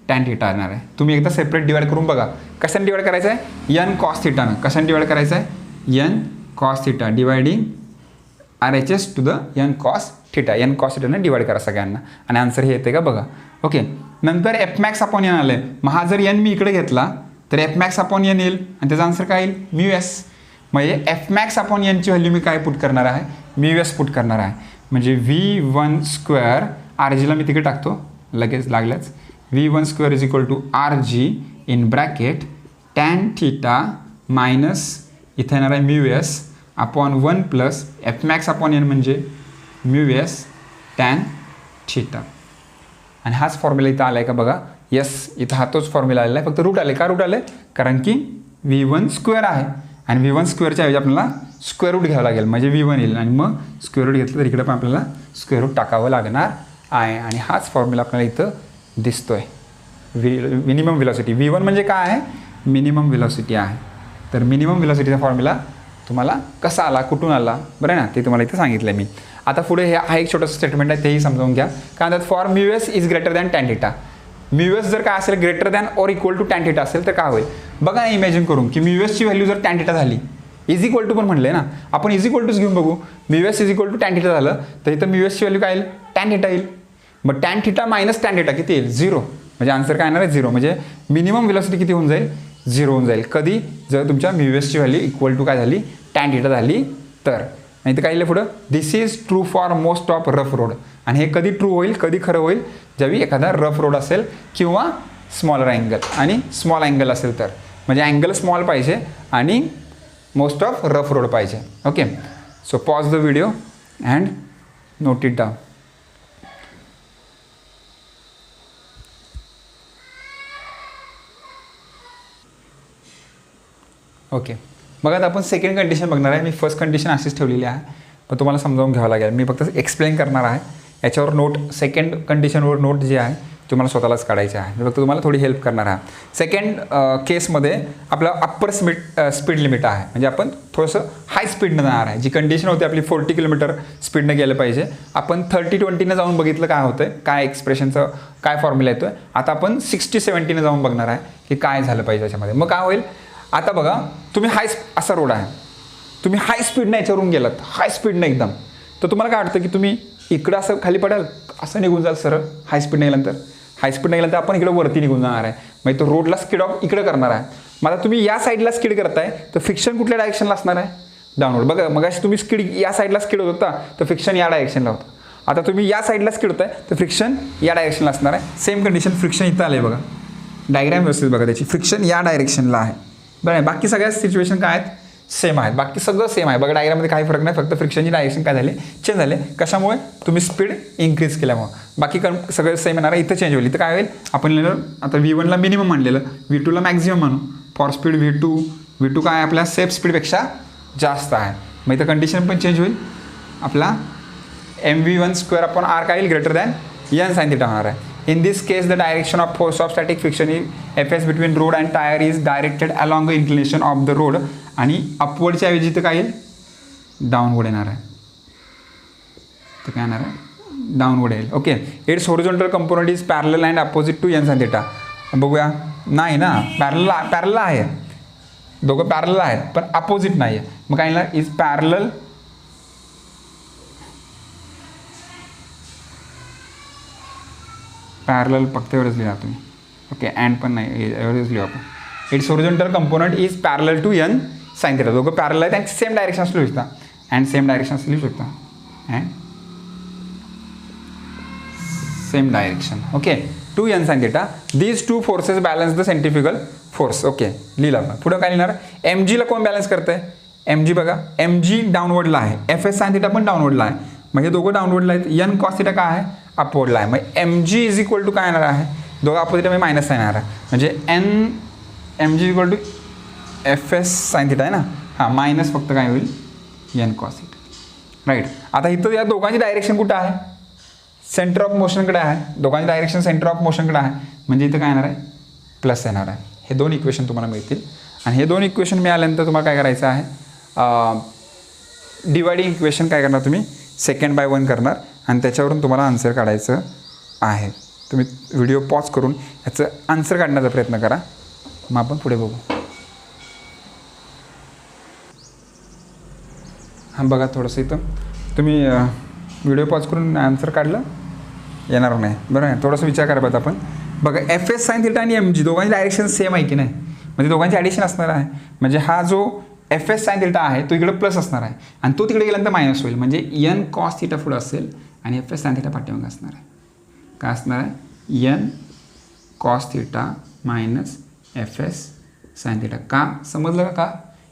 tan θ येणार आहे. तुम्ही एकदा सेपरेट डिवाइड करून बघा. कशाने डिवाइड करायचं आहे, n cos θ नं. कशाने डिवाइड करायचं आहे, n cos θ dividing RHS to the n cos θ. n cos θ ने डिवाइड करा सगळ्यांना आणि आन्सर हे येते का बघा. ओके, नंतर f max अपॉन n आलं. मग हा जर n मी इकडे घेतला तर f max अपॉन n येईल आणि त्याचा आन्सर काय येईल, μs. म्हणजे f max अपॉन n ची व्हॅल्यू मी काय पुट करणार आहे, μs पुट करणार आहे. म्हणजे v1² rg ला मी तिकडे टाकतो लगेच लागल्याच, v1² is equal to rg in bracket tan θ minus इथे येणार आहे μs upon 1 plus f max upon n म्हणजे μs tan θ. आणि हाच फॉर्म्युला इथं आला आहे का बघा, यस, इथं हा तोच फॉर्म्युला आलेला आहे, फक्त रूट आले. का रूट आले, कारण की v1² आहे आणि v1² ऐवजी आपल्याला स्क्वेअर रूट घ्यावं लागेल, म्हणजे v1 येईल. आणि मग स्क्वेअर रूट घेतलं तर इकडे पण आपल्याला स्क्वेअर रूट टाकावं लागणार आहे. आणि हाच फॉर्म्युला आपल्याला इथं दिसतोय, मिनिमम व्हेलॉसिटी. v1 म्हणजे काय आहे, मिनिमम व्हेलॉसिटी आहे. तर मिनिमम व्हेलॉसिटीचा फॉर्म्युला तुम्हाला कसा आला, कुठून आला, बरं आहे ना, ते तुम्हाला इथं सांगितलं मी. आता पुढे हा एक छोटंसं स्टेटमेंट आहे, तेही समजावून घ्या. काय म्हणतात, for mu s is greater than tan theta. Mu s जर काय असेल ग्रेटर दॅन और इक्वल टू टॅन थिटा असेल तर काय होईल बघा. इमॅजिन करून की म्यू एसची व्हॅल्यू जर टॅन थिटा झाली, इज इक्वल टू पण म्हणले ना आपण, इज इक्वल टूच घेऊन बघू. Mu s is equal to tan theta झालं तर इथं म्यू एसची व्हॅल्यू काय येईल, टॅन थिटा येईल. मग tan theta minus tan theta किती येईल, 0. म्हणजे आन्सर काय येणार आहे, 0. म्हणजे मिनिमम व्हेलॉसिटी किती होऊन जाईल, 0 होऊन जाईल. कधी, जर तुमच्या म्यू एसची व्हॅल्यू इक्वल टू काय झाली, टॅन थिटा झाली तर. आणि इथं काय लिहिलं पुढं, this is true for most of rough road. आणि हे कधी ट्रू होईल, कधी खरं होईल, ज्यावेळी एखादा रफ रोड असेल किंवा स्मॉलर अँगल. आणि स्मॉल अँगल असेल तर, म्हणजे अँगल स्मॉल पाहिजे आणि मोस्ट ऑफ रफ रोड पाहिजे. Okay, so pause the video and note it down. Okay, बघा आता आपण सेकंड कंडिशन बघणार आहे. मी फर्स्ट कंडिशन अशीच ठेवलेली आहे, पण तुम्हाला समजावून घ्यावं लागेल. मी फक्त एक्सप्लेन करणार आहे. याच्यावर नोट, सेकंड कंडिशनवर नोट जे आहे तुम्हाला स्वतःलाच काढायचे आहे. मी फक्त तुम्हाला थोडी हेल्प करणार आहे. सेकंड केसमध्ये आपला अप्पर स्पीड लिमिट आहे, म्हणजे आपण थोडंसं हाय स्पीडनं जाणार आहे. जी कंडिशन होती आपली 40 किलोमीटर स्पीडनं गेलं पाहिजे, आपण 30-20नं जाऊन बघितलं काय होतं, काय एक्सप्रेशनचं काय फॉर्म्युला येतो आहे. आता आपण 60-70नं जाऊन बघणार आहे की काय झालं पाहिजे याच्यामध्ये. मग काय होईल, आता बघा तुम्ही असा रोड आहे, तुम्ही हाय स्पीडनं याच्यावरून गेलात, हाय स्पीडनं एकदम, तर तुम्हाला काय वाटतं की तुम्ही इकडं असं खाली पडाल, असं निघून जाल सरळ. हाय स्पीड गेल्यानंतर, हाय स्पीड गेल्यानंतर आपण इकडं वरती निघून जाणार आहे, म्हणजे तो रोडला स्किड ऑफ इकडं करणार आहे. मग आता तुम्ही या साईडला स्किड करताय तर फ्रिक्शन कुठल्या डायरेक्शनला असणार आहे, डाऊनवर्ड. बघा मग अशी तुम्ही स्किड या साईडला स्किड होत होता तर फ्रिक्शन या डायरेक्शनला होतं. आता तुम्ही या साईडला स्किड होताय तर फ्रिक्शन या डायरेक्शनला असणार आहे. सेम कंडिशन, फ्रिक्शन इथं आलं आहे बघा, डायग्राम व्यवस्थित बघा त्याची, फ्रिक्शन या डायरेक्शनला आहे. बरं, बाकी सगळ्या सिच्युएशन काय आहेत, सेम आहेत. बाकी सगळं सेम आहे बघा, डायग्राममध्ये काही फरक नाही, फक्त फ्रिक्शनची डायरेक्शन काय झाले, चेंज झाले. कशामुळे, तुम्ही स्पीड इन्क्रीज केल्यामुळे. बाकी सगळं सेम येणार आहे. इथं चेंज होईल. इथं काय होईल, आपण लिहिलं आता V1ला मिनिमम मानलेलं, V2ला मॅक्झिमम म्हणू. फॉर स्पीड V2 काय आपल्या सेफ स्पीडपेक्षा जास्त आहे. मग इथं कंडिशन पण चेंज होईल. आपला mv1/r काय येईल, ग्रेटर दॅन n sin θ होणार आहे. In this case, the direction of force of static friction is Fs between road and tire is directed along the inclination of the road. आणि अपवर्डच्या ऐवजी तर काय येईल, डाऊनवर्ड येणार आहे. तर काय येणार आहे, डाऊनवर्ड येईल. Okay, its horizontal component is parallel and opposite to n sin θ. बघूया, नाही ना, पॅरलल आहे, दोघं पॅरलल आहेत पण अपोजिट नाही आहे. मग काय येणार, इज पॅरलल फक्त एवढंच लिहा तुम्ही. ओके, अँड पण नाही, एवढंच लिहू आपण. Its horizontal component is parallel to n sin θ. दोघं पॅरलल आहेत, त्यांची सेम डायरेक्शन लिहू शकता. अँड सेम डायरेक्शन लिहू शकता. And same direction. Okay, to n sin θ. These two forces balance the centrifugal force. Okay, लिहिलं आपण. पुढं काय लिहिणार, mgला कोण बॅलन्स करतंय, mg बघा, mg डाऊनवर्डला आहे, Fs sin θ पण डाऊनवर्डला आहे. म्हणजे दोघं डाऊनवर्डला आहेत. n cos θ काय आहे, अपवर्डला आहे. मग mg इज इक्वल टू काय येणार आहे, दोघं अपोजिट म्हणजे मायनस येणार आहे. म्हणजे mg is equal to Fs sin θ आहे ना, हां, मायनस फक्त काय होईल, n cos θ. राईट. आता इथं या दोघांची डायरेक्शन कुठं आहे, सेंटर ऑफ मोशनकडे आहे. दोघांची डायरेक्शन सेंटर ऑफ मोशनकडे आहे, म्हणजे इथं काय येणार आहे, प्लस येणार आहे. हे दोन इक्वेशन तुम्हाला मिळतील. आणि हे दोन इक्वेशन मिळाल्यानंतर तुम्हाला काय करायचं आहे, डिवायडिंग इक्वेशन काय करणार तुम्ही, 2/1 करणार आणि त्याच्यावरून तुम्हाला आन्सर काढायचं आहे. तुम्ही व्हिडिओ पॉज करून याचं आन्सर काढण्याचा प्रयत्न करा. मग आपण पुढे बघू. हां बघा, थोडंसं इथं तुम्ही व्हिडिओ पॉज करून आन्सर काढलं, येणार नाही. बरं आहे, थोडंसं विचार करायला पाहिजे आपण. बघा, Fs sin θ आणि mg दोघांची डायरेक्शन सेम आहे की नाही, म्हणजे दोघांची ॲडिशन असणार आहे. म्हणजे हा जो Fs sin θ आहे तो इकडे प्लस असणार आहे आणि तो तिकडे गेल्यानंतर मायनस होईल. म्हणजे n cos θ पुढं असेल आणि Fs sin θ पाठीमागे असणार आहे. काय असणार आहे, n cos θ minus Fs sin θ. का समजलं का,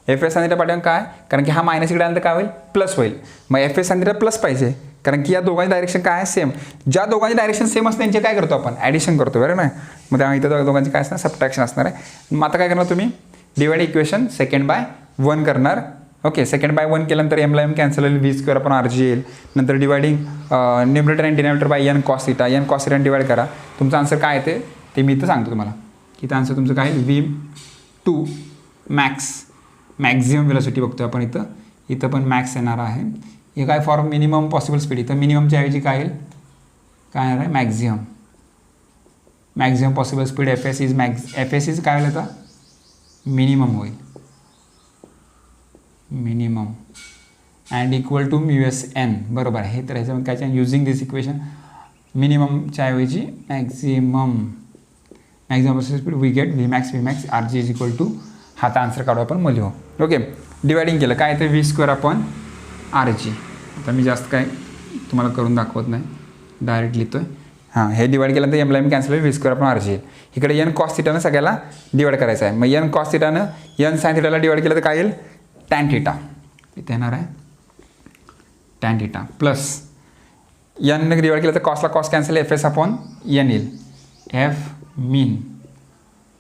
Fs sin θ पाठीमागे काय, कारण की हा मायनस इकडे आल्यानंतर काय होईल, प्लस होईल. मग Fs sin θ प्लस पाहिजे, कारण की या दोघांची डायरेक्शन काय आहे, सेम. ज्या दोघांची डायरेक्शन सेम असते त्यांचे काय करतो आपण, ॲडिशन करतो, बरं ना. मग त्यामुळे इथं दोघांची काय असणार, सबट्रॅक्शन असणार आहे. मग आता काय करणार तुम्ही, डिवाइड इक्वेशन 2/1 करणार. ओके, 2/1 केल्यानंतर m ला m कॅन्सल होईल, v²/rg येईल. नंतर dividing numerator and denominator by n cos θ. n cos θ divide करा. तुमचं आन्सर काय येते ते मी इथं सांगतो तुम्हाला. इथं आन्सर तुमचं काय, v2 मॅक्झिमम व्हेलॉसिटी बघतो आपण इथं पण मॅक्स येणार आहे. हे काय फॉर मिनिमम पॉसिबल स्पीड, इथं मिनिममच्या ऐवजी काय येईल, काय येणार आहे maximum. Maximum possible speed f s is काय होईल आता मिनिमम होईल, minimum and equal to mu s n. बरोबर आहे. हे तर ह्याच्यामध्ये काय युझिंग दिस इक्वेशन मिनिममच्या ऐवजी maximum possible speed we get v max r g is equal to, हा तर आन्सर काढू आपण मग लिहू. ओके. डिवायडिंग केलं काय ते V² अपॉन आर जी. आता मी जास्त काय तुम्हाला करून दाखवत नाही, डायरेक्ट लिहितो आहे. हां, हे डिवाइड केल्यानंतर एमला एम कॅन्सल होईल, V² अपॉन आर जी. इकडे एन कॉस थिटानं सगळ्याला डिवाइड करायचं आहे. मग एन कॉस थिटानं एन साइन थिटाला डिवाइड केलं तर काय येईल टॅन थिटा. इथे येणार आहे tan theta plus N divide केलं तर कॉसला cos cancel, F S upon N येईल, एफ मीन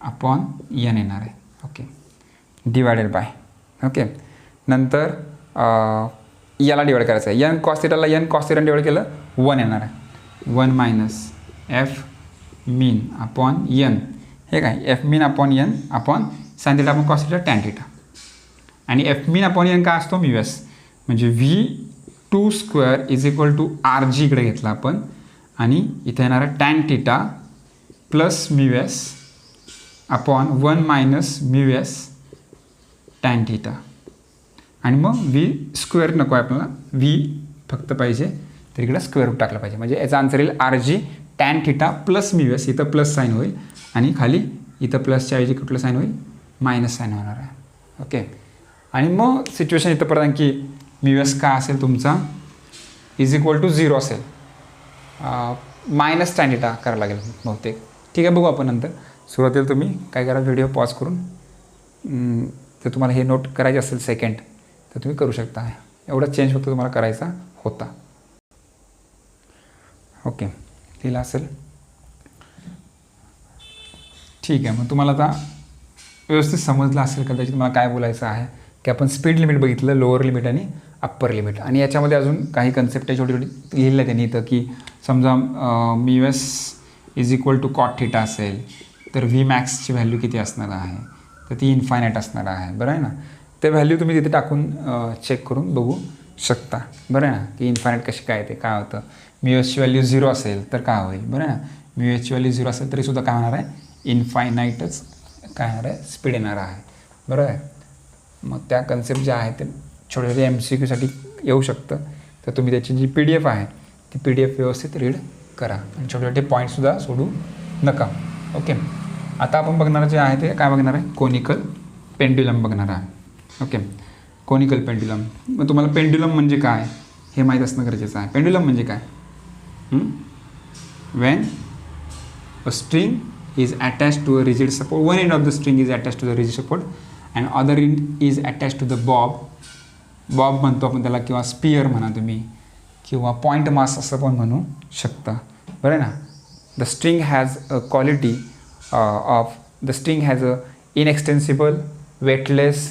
अपॉन एन येणार आहे. ओके. Divided by. ओके. नंतर याला डिवाइड करायचं आहे, एन कॉस थिटाला एन कॉस थिटानं डिवाइड केलं 1 येणार आहे, 1 minus F mean upon N. हे काय F mean upon N upon sine theta upon cos theta tan theta. आणि एफ मीन अपॉन एन काय असतो म्यू एस, म्हणजे V² is equal to R G इकडे घेतला आपण, आणि इथे येणार आहे tan theta plus mu S upon 1 minus mu S tan theta. आणि मग V² नको आहे आपल्याला, V फक्त पाहिजे, तर इकडे स्क्वेअर रूट टाकलं पाहिजे. म्हणजे याचा आन्सर येईल r g tan theta plus mu s. इथं प्लस साईन होईल आणि खाली इथं प्लसच्या ऐवजी कुठलं साईन होईल मायनस साईन होणार आहे. ओके. आणि मग सिच्युएशन इथं पर्यंत की म्यू एस काय असेल तुमचा इज इक्वल टू 0 असेल, मायनस टॅन थिटा करायला लागेल बहुतेक. ठीक आहे, बघू आपण नंतर. सुरुवातीला तुम्ही काय करा, व्हिडिओ पॉज करून जर तुम्हाला हे नोट करायचे असेल सेकंड तर तुम्ही करू शकता. एवढा चेंज फक्त तुम्हाला करायचा होता. ओके. लिहिला असेल. ठीक आहे. मग तुम्हाला आता व्यवस्थित समजलं असेल कदाचित मला काय बोलायचं आहे, की आपण स्पीड लिमिट बघितलं, लोअर लिमिट आणि अप्पर लिमिट. आणि याच्यामध्ये अजून काही कन्सेप्ट आहे छोटी छोटी लिहिलं त्यांनी इथं, की समजा mu s is equal to cot theta असेल तर व्ही मॅक्सची व्हॅल्यू किती असणार आहे, तर ती इन्फायनाईट असणार आहे. बरं आहे ना. ते व्हॅल्यू तुम्ही तिथे टाकून चेक करून बघू शकता. बरं आहे ना, की इन्फायनाईट कशी काय येते, काय होतं. म्यू एसची व्हॅल्यू 0 असेल तर काय होईल. बरं आहे ना. म्यू एसची व्हॅल्यू 0 असेल तरीसुद्धा काय होणार आहे, इन्फायनाईटच काय होणार आहे, स्पीड येणार आहे. बरोबर आहे. मग त्या कन्सेप्ट ज्या आहेत ते छोटे छोटे MCQसाठी येऊ शकतं. तर तुम्ही त्याची जी PDF आहे ती PDF व्यवस्थित रीड करा आणि छोटे छोटे पॉईंट्ससुद्धा सोडू नका. ओके. आता आपण बघणार जे आहे ते काय बघणार आहे, कोनिकल पेंड्युलम बघणार आहे. ओके. Conical pendulum. मग तुम्हाला पेंड्युलम म्हणजे काय हे माहीत असणं गरजेचं आहे. पेंड्युलम म्हणजे काय, when a string is attached to a rigid support, one end of the string is attached to the rigid support and other end is attached to the bob म्हणतो आपण त्याला, किंवा स्पियर म्हणा तुम्ही, किंवा पॉईंट मास असं पण म्हणू शकता. बरं ना. The string has a quality of the string has a inextensible, weightless,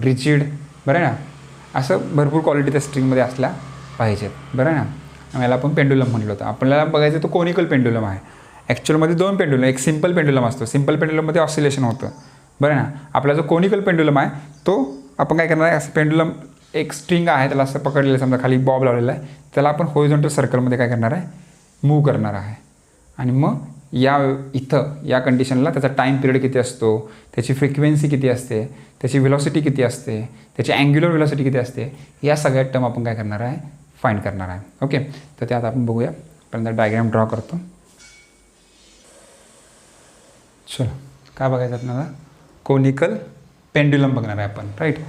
rigid. बरं ना. असं भरपूर क्वालिटी त्या स्ट्रिंगमध्ये असल्या पाहिजेत. बरं ना. याला आपण पेंड्युलम म्हटलं होतं. आपल्याला बघायचं तो कोनिकल पेंड्युलम आहे. ॲक्च्युअलमध्ये 2 पेंड्युलम, एक सिम्पल पेंड्युलम असतो. सिम्पल पेंड्युलममध्ये ऑसिलेशन होतं. बरं ना. आपला जो कोनिकल पेंड्युलम आहे तो आपण काय करणार आहे, असं पेंड्युलम एक स्ट्रिंग आहे त्याला असं पकडलेलं, समजा खाली बॉब लावलेला आहे, त्याला आपण हॉरिझॉन्टल सर्कलमध्ये काय करणार आहे, मूव्ह करणार आहे. आणि मग या कंडिशनला त्याचा टाईम पिरियड किती असतो, त्याची फ्रिक्वेन्सी किती असते, त्याची व्हेलॉसिटी किती असते, त्याची अँग्युलर व्हेलॉसिटी किती असते, या सगळ्या टर्म आपण काय करणार आहे, फाइंड करणार आहे. ओके. तर त्यात आपण बघूया. पहिल्यांदा डायग्राम ड्रॉ करतो. चलो, काय बघायचं आपल्याला, कोनिकल पेंड्युलम बघणार आहे आपण. राईट.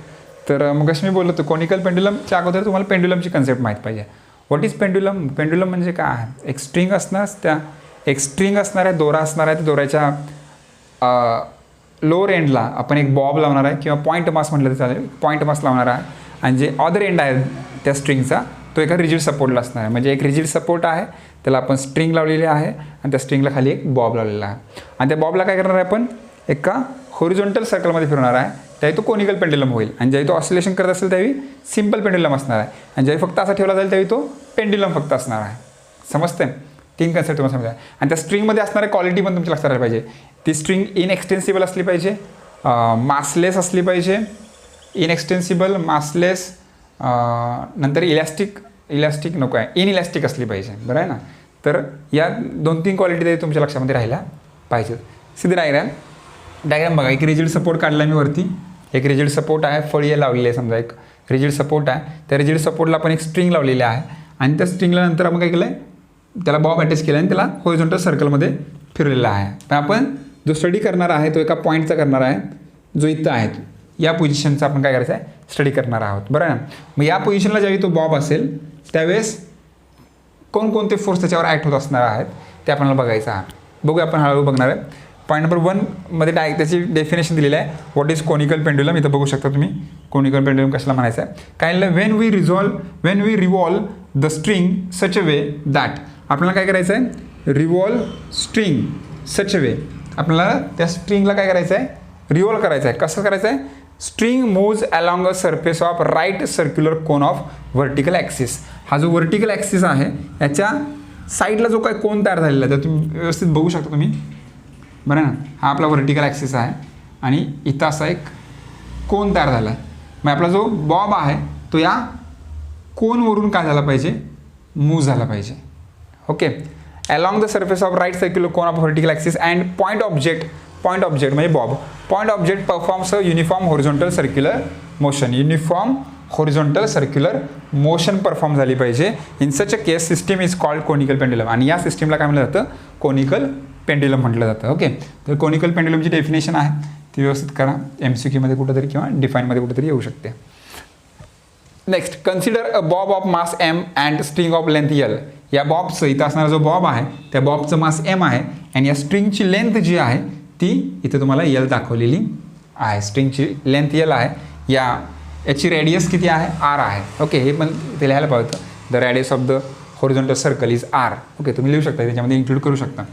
तर मग मी बोललो होतो कोनिकल पेंड्युलमच्या अगोदर तुम्हाला पेंड्युलमची कन्सेप्ट माहीत पाहिजे. What is pendulum. पेंड्युलम म्हणजे काय आहे, एक स्ट्रिंग असणार, एक स्ट्रिंग असणार आहे, दोरा असणार आहे. त्या दोऱ्याच्या लोअर एंडला आपण एक बॉब लावणार आहे, किंवा पॉईंट मास म्हटलं तर चालेल, पॉईंट मास लावणार आहे. आणि जे अदर एंड आहे त्या स्ट्रिंगचा तो एका रिजिड सपोर्टला असणार आहे. म्हणजे एक रिजिड सपोर्ट आहे, त्याला आपण स्ट्रिंग लावलेली आहे आणि त्या स्ट्रिंगला खाली एक बॉब लावलेला आहे. आणि त्या बॉबला काय करणार आहे आपण, एका हॉरिझॉन्टल सर्कलमध्ये फिरवणार आहे. त्यावेळी तो कोनिकल पेंड्युलम होईल. आणि ज्यावेळी तो ऑसिलेशन करत असेल त्यावेळी सिम्पल पेंड्युलम असणार आहे. आणि ज्यावेळी फक्त असा ठेवला जाईल त्यावेळी तो पेंड्युलम फक्त असणार आहे. समजते. 3 कन्सेप्ट तुम्हाला समजा. आणि त्या स्ट्रिंगमध्ये असणारी क्वालिटी पण तुमच्या लक्षात राहिली पाहिजे. ती स्ट्रिंग इनएक्सटेन्सिबल असली पाहिजे, मासलेस असली पाहिजे. इनएक्सटेन्सिबल, मासलेस, नंतर इलॅस्टिक नको आहे, इनइलॅस्टिक असली पाहिजे, बरं आहे ना. तर या 2-3 क्वालिटी तरी तुमच्या लक्षामध्ये राहिल्या पाहिजेत. सिधी डायग्राम बघा, एक रिजिड सपोर्ट काढला मी वरती, एक रिजिड सपोर्ट आहे, फळी लावलेली आहे, समजा एक रिजिड सपोर्ट आहे, त्या रिजिड सपोर्टला आपण एक स्ट्रिंग लावलेली आहे आणि त्या स्ट्रिंगला नंतर आपण काय केलं आहे, त्याला बॉब अटॅच केला आणि त्याला हॉरिझॉन्टल सर्कलमध्ये फिरलेला आहे. पण आपण जो स्टडी करणार आहे तो एका पॉईंटचा करणार आहे, जो इथं आहे, या पोझिशनचा आपण काय करायचं आहे, स्टडी करणार आहोत, बरं ना. मग या पोझिशनला ज्यावेळी तो बॉब असेल त्यावेळेस कोणकोणते फोर्स त्याच्यावर ॲक्ट होत असणार आहेत ते आपल्याला बघायचं आहे. बघूया आपण हळूहळू बघणार आहे. पॉईंट नंबर 1 त्याची डेफिनेशन दिलेली आहे, व्हॉट इज कोनिकल पेंड्युलम. इथं बघू शकता तुम्ही कोनिकल पेंड्युलम कशाला म्हणायचं आहे. काय when we revolve the string such a way that, आपल्याला काय करायचं आहे, रिव्हॉल्व स्ट्रिंग सच अ वे, आपल्याला त्या स्ट्रिंगला काय करायचं आहे, रिव्हॉल्व करायचं आहे. कसं करायचं आहे, string moves along a surface of right circular cone of vertical axis. हा जो व्हर्टिकल ॲक्सिस आहे याच्या साईडला जो काय कोन तयार झालेला आहे, तर तुम्ही व्यवस्थित बघू शकता तुम्ही, बरं ना. हा आपला व्हर्टिकल ॲक्सिस आहे आणि इथं असा एक कोन तयार झाला आहे. मग आपला जो बॉब आहे तो या कोनवरून काय झाला पाहिजे, मूव्ह झाला पाहिजे. Okay, along the surface of right circular cone of vertical axis and point object म्हणजे bob, point object performs a uniform horizontal circular motion. Uniform horizontal circular motion perform झाली पाहिजे. In such a case system is called conical pendulum, आणि या सिस्टीमला काय म्हटलं जातं, कोनिकल पेंड्युलम म्हटलं जातं. ओके, तर कोनिकल पेंड्युलमची डेफिनेशन आहे ती व्यवस्थित करा, MCQमध्ये कुठंतरी किंवा डिफाईनमध्ये कुठंतरी येऊ शकते. Next, consider a Bob of mass M and string of length L. या बॉबचं इथं असणारा जो बॉब आहे त्या बॉबचं मास M आहे आणि या स्ट्रिंगची लेंथ जी आहे ती इथे तुम्हाला L दाखवलेली आहे. स्ट्रिंगची लेंथ L आहे, याची रेडियस किती आहे, R आहे. ओके, हे पण ते लिहायला पाहिजे, the radius of the horizontal circle is R. Okay, तुम्ही लिहू शकता, त्याच्यामध्ये इन्क्लूड करू शकता.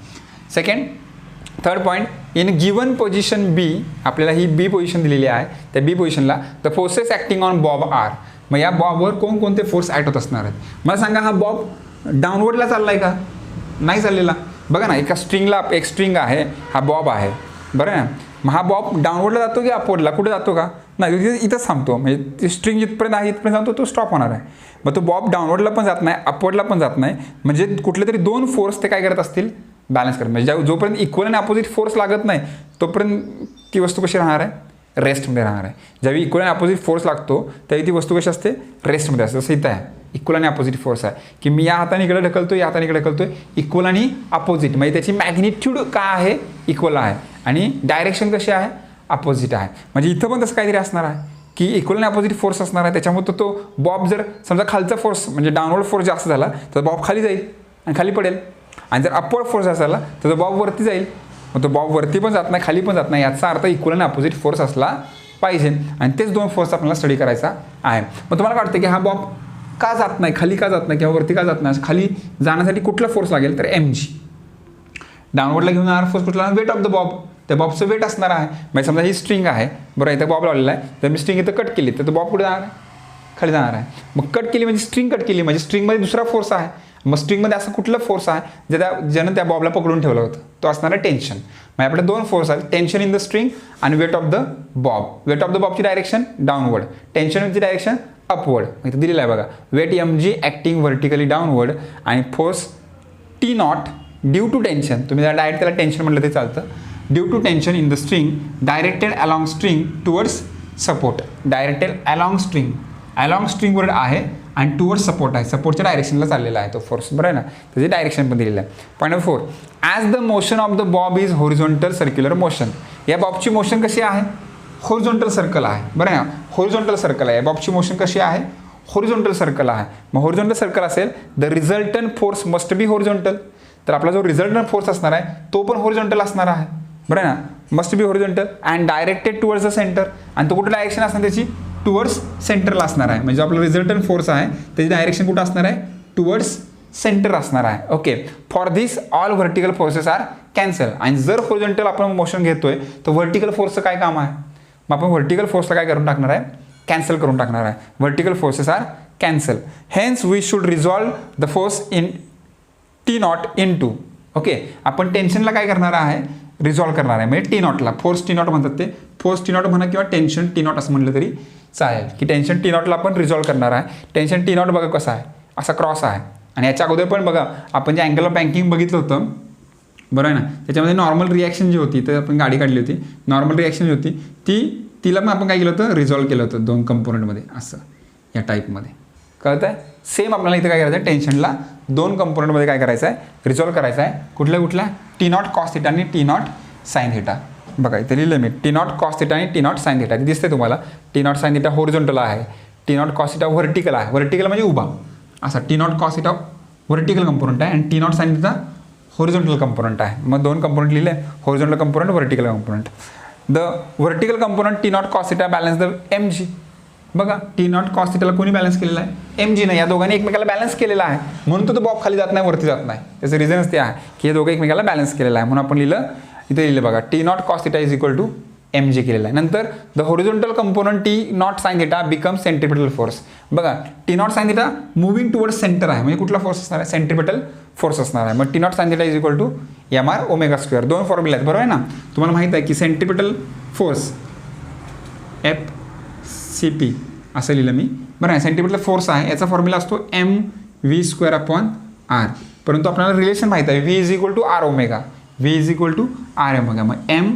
Third point, in given position B, आपल्याला ही B पोझिशन दिलेली आहे, त्या B पोझिशनला the forces acting on bob are. मग या बॉबवर कोणकोणते फोर्स ॲक्ट होत असणार आहेत. मला सांगा, हा बॉब डाऊनवर्डला चालला आहे का, नाही चाललेला. बघा ना, एका स्ट्रिंगला एक स्ट्रिंग आहे, हा बॉब आहे, बरं ना. मग हा बॉब डाऊनवर्डला जातो की अपवर्डला, कुठे जातो का, नाही, इथंच थांबतो. म्हणजे ती स्ट्रिंग जिथपर्यंत आहे इथपर्यंत जातो, तो स्टॉप होणार आहे. मग तो बॉब डाऊनवर्डला पण जात नाही, अपवर्डला पण जात नाही, म्हणजे कुठले तरी 2 फोर्स ते काय करत असतील, बॅलन्स करत. म्हणजे जोपर्यंत इक्वल आणि अपोजिट फोर्स लागत नाही तोपर्यंत ती वस्तू कशी राहणार आहे, रेस्टमध्ये राहणार आहे. ज्यावेळी इक्वल आणि अपोजिट फोर्स लागतो त्यावेळी ती वस्तू कशी असते, रेस्टमध्ये असते. जसं इथं आहे, इक्वल आणि अपोजिट फोर्स आहे की मी या हाताने इकडे ढकलतोय, या हाताने इकडे ढकलतोय, इक्वल आणि अपोजिट, म्हणजे त्याची मॅग्निट्यूड काय आहे, इक्वल आहे, आणि डायरेक्शन कशी आहे, अपोजिट आहे. म्हणजे इथं पण तसं काहीतरी असणार आहे की इक्वल आणि अपोजिट फोर्स असणार आहे. त्याच्यामुळे तो बॉब जर समजा खालचा फोर्स म्हणजे डाऊनवर्ड फोर्स जास्त झाला तर बॉब खाली जाईल आणि खाली पडेल, आणि जर अपवर्ड फोर्स झाला तर तो बॉब वरती जाईल. मग तो बॉब वरती पण जात नाही, खाली पण जात नाही, याचा अर्थ इक्वल आणि अपोजिट फोर्स असला पाहिजे. आणि तेच 2 फोर्स आपल्याला स्टडी करायचा आहे. मग तुम्हाला वाटतं की हा बॉब का जात नाही, खाली का जात नाही किंवा वरती का जात नाही, खाली जाण्यासाठी कुठला फोर्स लागेल, तर mg. डाऊनवर्डला घेऊन जाणारा फोर्स कुठला, वेट ऑफ द बॉब, त्या बॉबचं वेट असणार आहे. म्हणजे समजा ही स्ट्रिंग आहे, बरं, इथं बॉब लावलेला आहे, तर मी स्ट्रिंग इथं कट केली तर तो बॉब कुठे जाणार आहे, खाली जाणार आहे. मग कट केली म्हणजे स्ट्रिंग कट केली म्हणजे स्ट्रिंगमध्ये दुसरा फोर्स आहे. मग स्ट्रिंगमध्ये असं कुठलं फोर्स आहे ज्यानं त्या बॉबला पकडून ठेवलं होतं, तो असणार आहे टेन्शन. म्हणजे आपल्याला 2 फोर्स आहेत, टेन्शन इन द स्ट्रिंग आणि weight of the bob. Weight of the बॉबची डायरेक्शन डाऊनवर्ड, टेन्शनची डायरेक्शन अपवर्ड. इथं दिलेलं आहे बघा, weight mg acting vertically downward आणि force T0 due to tension. तुम्ही डायरेक्ट त्याला टेन्शन म्हटलं ते चालतं. Due to tension in the string directed along string towards support. Directed along स्ट्रिंगवर आहे आणि टुवर्ड्स सपोर्ट आहे, सपोर्टच्या डायरेक्शनला चाललेला आहे तो फोर्स, बरं आहे ना. त्याची डायरेक्शन पण दिलेलं आहे. Point number 4, as the motion of the Bob is horizontal circular motion. या बॉबची मोशन कशी आहे, हॉरिझॉन्टल सर्कल आहे, बरं आहे ना. हॉरिझॉन्टल सर्कल आहे, बॉबची मोशन कशी आहे, हॉरिझॉन्टल सर्कल आहे. मग हॉरिझॉन्टल सर्कल असेल the resultant force must be horizontal. तर आपला जो रिझल्टंट फोर्स असणार आहे तो पण हॉरिझॉन्टल असणार आहे, बरं आहे ना. Must be horizontal and directed towards the centre. आणि तो कुठं डायरेक्शन असणार त्याची, टुवर्ड्स सेंटरला असणार आहे. म्हणजे आपला रिझल्टंट फोर्स आहे त्याची डायरेक्शन कुठं असणार आहे, टुवर्ड्स सेंटर असणार आहे. Okay, for this all vertical forces are cancel. आणि जर हॉरिझॉन्टल आपण मोशन घेतोय तर व्हर्टिकल फोर्सचं काय काम आहे, मग आपण व्हर्टिकल फोर्सला काय करून टाकणार आहे, कॅन्सल करून टाकणार आहे. Vertical forces are cancel. Hence we should resolve the force in T0 into. Okay, आपण टेन्शनला काय करणार आहे, रिझॉल्व्ह करणार आहे. म्हणजे टी नॉटला फोर्स टी नॉट म्हणतात ते, फोर्स टी नॉट म्हणा किंवा टेन्शन टी नॉट असं म्हटलं तरी चालेल, की टेन्शन टी नॉटला आपण रिझॉल्व्ह करणार आहे. टेन्शन टी नॉट बघा कसा आहे, असा क्रॉस आहे. आणि याच्या अगोदर पण बघा आपण जे अँगल ऑफ बँकिंग बघितलं होतं बरोबर आहे ना, त्याच्यामध्ये नॉर्मल रिॲक्शन जी होती, तर आपण गाडी काढली होती, नॉर्मल रिॲक्शन जी होती तिला पण आपण काय केलं होतं, रिझॉल्व्ह केलं होतं 2 कंपोनंटमध्ये, असं या टाईपमध्ये. कळतं आहे? सेम आपल्याला इथं काय करायचं आहे, टेन्शनला 2 कंपोनंटमध्ये काय करायचं आहे, रिझॉल्व्ह करायचं आहे. कुठल्या टी नॉट कॉस थिटा आणि टी नॉट साइन थिटा. बघा इथे लिहिलं मी, टी नॉट कॉस थिटा आणि टी नॉट साइन थिटा. दिसते तुम्हाला, T not sine theta horizontal आहे, T not cos theta vertical आहे. व्हर्टिकल म्हणजे उभा असा. T not cos theta vertical component आहे आणि T not sine theta horizontal component आहे. मग 2 कंपोनंट लिहिले, horizontal component, vertical component. The vertical component T not cos theta balance the m g. बघा टी नॉट कॉस थिटाला कोणी बॅलन्स केलेला आहे, एम जी नाही. या दोघांनी एकमेकाला बॅलन्स केलेला आहे, म्हणून तो बॉब खाली जात नाही, वरती जात नाही. त्याचं रिझनच ते आहे की हे दोघं एकमेकाला बॅलन्स केलेला आहे, म्हणून आपण लिहिलं इथे लिहिलं बघा, T not cos theta is equal to M G केलेला आहे. नंतर the horizontal component T not sine theta become centripetal force. बघा T not sine theta moving towards centre आहे, म्हणजे कुठला फोर्स असणार आहे, सेंट्रिपिटल फोर्स असणार आहे. मग t not sine theta is equal to M R omega square. 2 formula आहेत बरोबर आहे ना. तुम्हाला माहित आहे की centripetal force f c p असं लिहिलं मी बरं आहे. सेंट्रिपिटल फोर्स आहे, याचा फॉर्म्युला असतो M V square upon R. परंतु आपल्याला रिलेशन माहीत आहे, V is equal to R omega, V is equal to R omega. मग M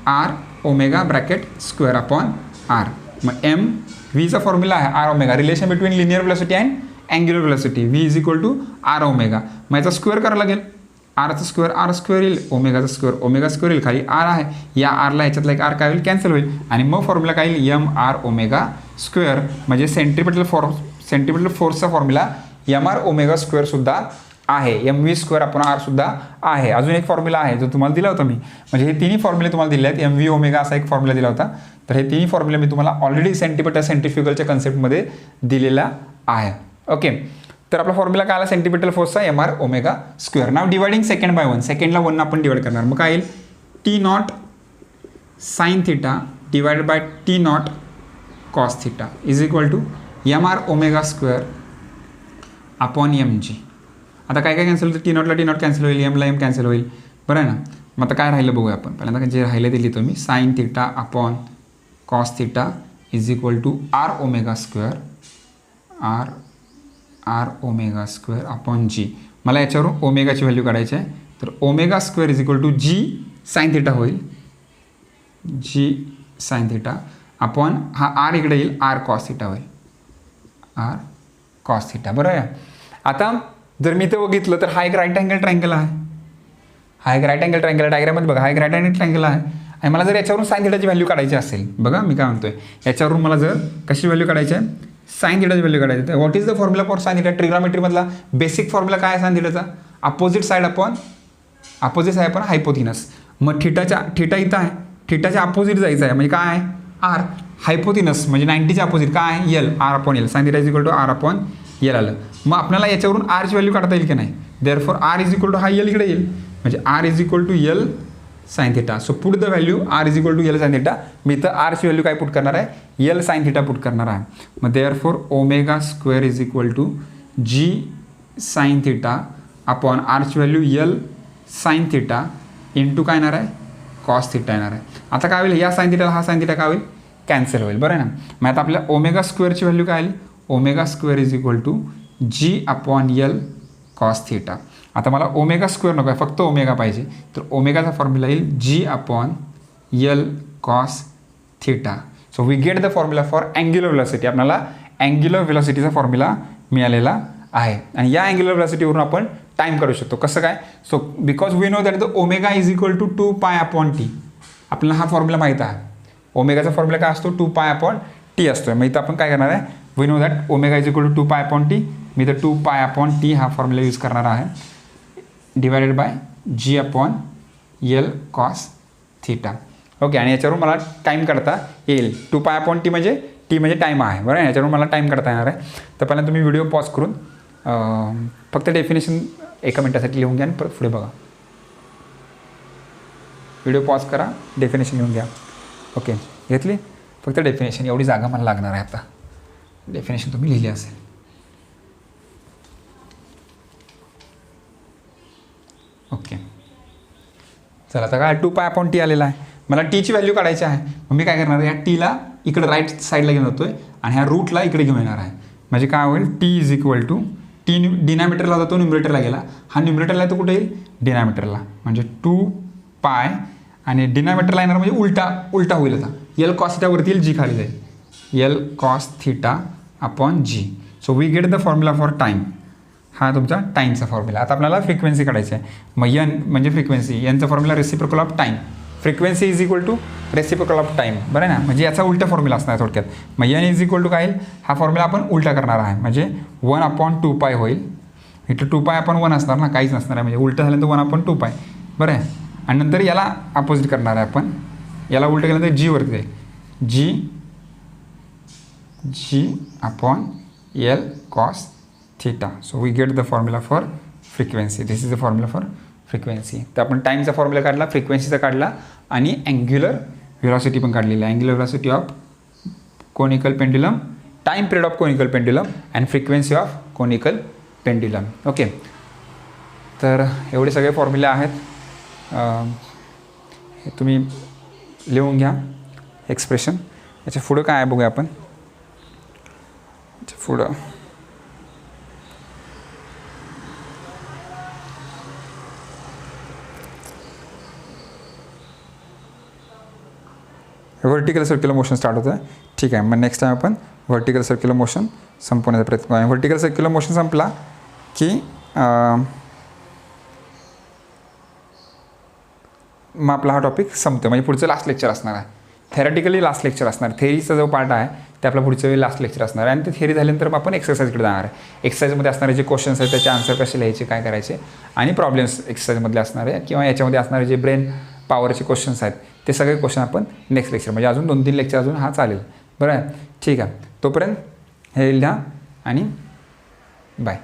R omega bracket square upon R. मग एम व्हीचा फॉर्म्युला आहे R omega, relation between linear velocity and angular velocity. V is equal to R omega. मग याचा स्क्वेअर करावं लागेल, आरचा स्क्वेअर आर स्क्वेअर येईल, ओमेगाचा स्क्वेअर ओमेगा स्क्वेअर येईल, खाली आर आहे, या आरला याच्यातला एक आर काय होईल, कॅन्सल होईल. आणि मग फॉर्म्युला काय येईल, एम आर ओमेगा स्क्वेअर. म्हणजे सेंट्रिपिटल फोर्सचा formula M R omega square सुद्धा आहे, M V square upon R सुद्धा आहे. अजून एक फॉर्म्युला आहे जो तुम्हाला दिला होता मी, म्हणजे हे तिन्ही फॉर्म्युले तुम्हाला दिले आहेत. एम व्ही ओमेगा असा एक फॉर्म्युला दिला होता, तर हे तिन्ही फॉर्म्युले मी तुम्हाला ऑलरेडी सेंट्रिफ्युगलच्या कन्सेप्टमध्ये दिलेला आहे. ओके, तर आपला फॉर्म्युला काय आला सेंट्रिपिटल फोर्सचा, एम आर ओमेगा स्क्वेअर. नाव डिवायडिंग सेकंड बाय 1, सेकंडला 1 आपण डिवाइड करणार. मग काय येईल, T not sine theta divided by T not cos theta is equal to M R omega square upon M G. आता काय कॅन्सल होतं, टी नॉट कॅन्सल होईल, एमला एम कॅन्सल होईल बरं आहे ना. मग आता काय राहिलं बघूया आपण. पहिल्यांदा जे राहिलं ते लिहितो मी, sine theta upon cos theta is equal to R omega square R omega square upon G. मला याच्यावरून ओमेगाची व्हॅल्यू काढायची आहे, तर omega square is equal to G sine theta होईल, जी साइन थिटा अपॉन हा आर इकडे येईल, आर कॉस थिटा होईल, आर कॉस थिटा बरोबर आहे. आता जर मी इथं बघितलं तर हा एक राईट अँगल ट्रायंगल आहे, हा एक राईट अँगल ट्रायंगल डायग्राममध्ये बघा, हा एक राईट अँगल ट्रायंगल आहे. आणि मला जर याच्यावरून साइन थिटाची व्हॅल्यू काढायची असेल, बघा मी काय म्हणतोय, याच्यावरून मला जर कशी व्हॅल्यू काढायची आहे, साइन थिटाची व्हॅल्यू काढायची आहे. What is the formula for sine theta, ट्रिग्नोमेट्रीमधला बेसिक फॉर्म्युला काय आहे साइन थिटाचा, अपोजिट साईड अपॉन हायपोथिनस. मग थिटा इथं आहे, थिटाच्या अपोजिट जायचं आहे, म्हणजे काय आहे, आर. हायपोथिनस म्हणजे 90च्या अपोजिट काय आहे, l, r upon l. Sine theta is equal to r upon l आलं. मग आपल्याला याच्यावरून आरची व्हॅल्यू काढता येईल की नाही, therefore R is equal to हा एल इकडे येईल, म्हणजे R is equal to L sine theta. So put the value R is equal to L sine theta. मी इथं आरची व्हॅल्यू काय पुट करणार आहे, एल साइन थिटा पुट करणार आहे. मग therefore omega square is equal to G sine theta upon आरची value L sine theta into काय येणार आहे, कॉस थिटा येणार आहे. आता काय होईल, या साइन थिटा हा साइन थिटा काय होईल, कॅन्सल होईल बरं आहे ना. मग आता आपल्या ओमेगा स्क्वेअरची व्हॅल्यू काय आली, omega square is equal to g upon L cos theta. आता मला ओमेगा स्क्वेअर नको आहे, फक्त ओमेगा पाहिजे, तर ओमेगाचा फॉर्म्युला येईल G upon L cos theta. So we get the formula for angular velocity. आपल्याला अँग्युलर वेलोसिटीचा फॉर्म्युला मिळालेला आहे. आणि या अँग्युलर वेलोसिटीवरून आपण टाईम करू शकतो. कसं काय, so because we know that the omega is equal to 2 pi upon T. आपल्याला हा फॉर्म्युला माहीत आहे, ओमेगाचा फॉर्म्युला काय असतो, 2 पाय अपॉन टी असतो. मग इथं आपण काय करणार आहे, we know that omega is equal to 2 pi upon T. मी इथं 2 पाय अपॉन टी हा फॉर्म्युला यूज करणार आहे, divided by G upon L cos theta. Okay, आणि याच्यावरून मला टाईम काढता येईल. 2 पाय अपॉन टी म्हणजे टाईम आहे बरं. याच्यावरून मला टाईम काढता येणार आहे. तर पहिल्यांदा तुम्ही व्हिडिओ पॉज करून फक्त डेफिनेशन 1 मिनिटासाठी लिहून घ्या आणि परत पुढे बघा. व्हिडिओ पॉज करा, डेफिनेशन लिहून घ्या. ओके, घेतली, फक्त डेफिनेशन एवढी जागा मला लागणार आहे. आता डेफिनेशन तुम्ही लिहिली असेल. ओके, चला आता काय 2π/t आलेला आहे. मला टीची व्हॅल्यू काढायची आहे. मग मी काय करणार आहे, या टीला इकडे राईट साईडला घेऊन जातोय आणि ह्या रूटला इकडे घेऊन येणार आहे. म्हणजे काय होईल, T is equal to T डिनॅमिटरला होता तो न्युमरेटरला गेला, हा न्युमरेटरला आहे तो कुठे येईल, डिनॅमिटरला. म्हणजे 2π आणि डिनॅमिटरला येणार म्हणजे उलटा होईल. आता एल कॉस थिटावरती येईल, जी खाली जाईल, l cos theta upon g. So we get the formula for time. हा तुमचा टाईमचा फॉर्म्युला. आता आपल्याला फ्रिक्वेन्सी काढायची आहे. मग एन म्हणजे फ्रिक्वेन्सी, एनचा formula reciprocal of time. Frequency is equal to reciprocal of time, बरं आहे ना. म्हणजे याचा उलटा फॉर्म्युला असणार थोडक्यात. मग एन इज इक्वल टू काय येईल, हा फॉर्म्युला आपण उलटा करणार आहे. म्हणजे 1/2π होईल. इथं 2π/1 असणार ना, काहीच नसणार आहे. म्हणजे उलटं झाल्यानंतर 1/2π, बरं आहे. आणि नंतर याला अपोजिट करणार आहे आपण. याला उलटं केल्यानंतर जी वरती जाईल, G upon L cos theta. So we get the formula for frequency. This is the formula for frequency. तर आपण टाईमचा फॉर्म्युला काढला, फ्रिक्वेन्सीचा काढला आणि अँग्युलर व्हेलॉसिटी पण काढलेली आहे. Angular velocity of conical pendulum, time period of conical pendulum and frequency of conical pendulum. Okay, तर एवढे सगळे फॉर्म्युले आहेत. हे तुम्ही लिहून घ्या एक्सप्रेशन. याच्या पुढं काय आहे बघूया आपण. पुढं व्हर्टिकल सर्क्युलर मोशन स्टार्ट होतं आहे. ठीक आहे, मग नेक्स्ट टाईम आपण व्हर्टिकल सर्क्युलर मोशन संपवण्याचा प्रयत्न करूया. व्हर्टिकल सर्क्युलर मोशन संपला की मग आपला हा टॉपिक संपतो. म्हणजे पुढचं लास्ट लेक्चर असणार आहे. थेरॅटिकली लास्ट लेक्चर असणार. थेअरीचा जो पार्ट आहे ते आपला पुढचं वेळी लास्ट लेक्चर असणार आहे. आणि ते थेअरी झाल्यानंतर मग आपण एक्सरसाइजकडे जाणार आहे. एक्सरसाइजमध्ये असणारे जे क्वेश्चन्स आहेत त्याचे आन्सर कसे लिहायचे, काय करायचे, आणि प्रॉब्लेम्स एक्सरसाइजमधले असणारे किंवा याच्यामध्ये असणारे जे ब्रेन पॉवरचे क्वेश्चन्स आहेत ते सगळे क्वेश्चन आपण नेक्स्ट लेक्चर, म्हणजे अजून 2-3 लेक्चर अजून हा चालेल, बरं आहे. ठीक आहे, तोपर्यंत हे लिहा आणि बाय.